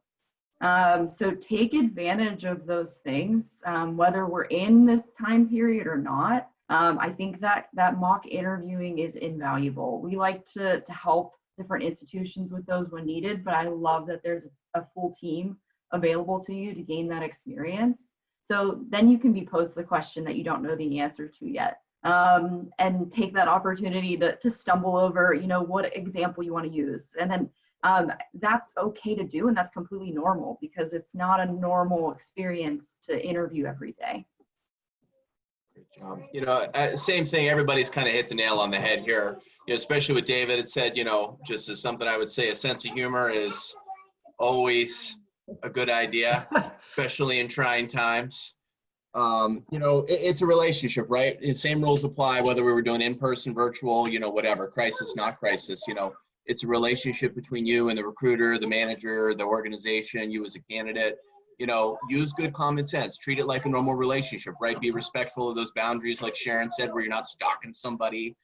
So take advantage of those things, whether we're in this time period or not. I think that mock interviewing is invaluable. We like to help different institutions with those when needed, but I love that there's a full team available to you to gain that experience. So then you can be posed the question that you don't know the answer to yet. And take that opportunity to stumble over, what example you want to use. And then that's okay to do, and that's completely normal because it's not a normal experience to interview every day. Great job. Same thing. Everybody's kind of hit the nail on the head here. Especially with David, it said, just as something I would say, a sense of humor is always a good idea, especially in trying times. It's a relationship, right? The same rules apply whether we were doing in-person, virtual, whatever, crisis, not crisis. It's a relationship between you and the recruiter, the manager, the organization, you as a candidate. Use good common sense. Treat it like a normal relationship, right? Be respectful of those boundaries, like Sharon said, where you're not stalking somebody,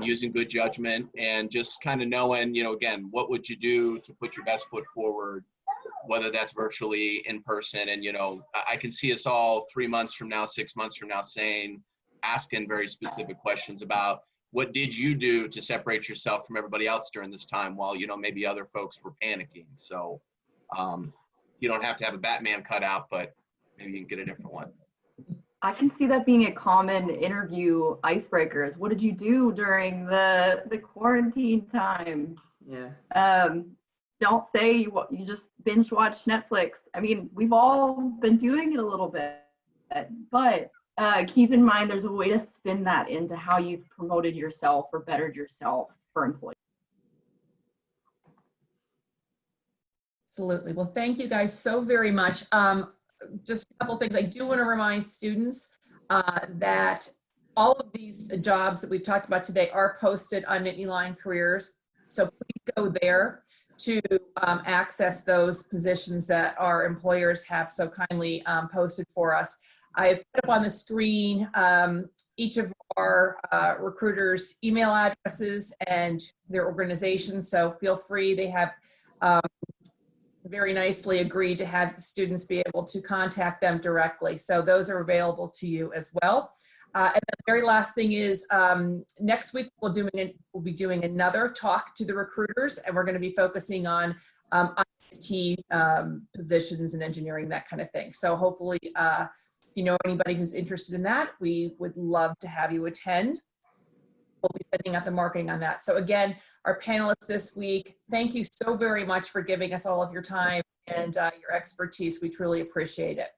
using good judgment, and just kind of knowing, again, what would you do to put your best foot forward, whether that's virtually, in person. And, I can see us all 3 months from now, 6 months from now asking very specific questions about what did you do to separate yourself from everybody else during this time while, maybe other folks were panicking. So you don't have to have a Batman cutout, but maybe you can get a different one. I can see that being a common interview icebreakers. What did you do during the quarantine time? Yeah. Don't say you just binge watch Netflix. I mean, we've all been doing it a little bit, but keep in mind there's a way to spin that into how you've promoted yourself or bettered yourself for employees. Absolutely. Well, thank you guys so very much. Just a couple things. I do want to remind students that all of these jobs that we've talked about today are posted on Nittany Lion Careers. So please go there to access those positions that our employers have so kindly posted for us. I've put up on the screen each of our recruiters' email addresses and their organizations, so feel free. They have very nicely agreed to have students be able to contact them directly. So those are available to you as well. And the very last thing is next week we'll be doing another talk to the recruiters, and we're going to be focusing on T positions in engineering, that kind of thing. So hopefully, if you know anybody who's interested in that, we would love to have you attend. We'll be sending out the marketing on that. So again, our panelists this week, thank you so very much for giving us all of your time and your expertise. We truly appreciate it.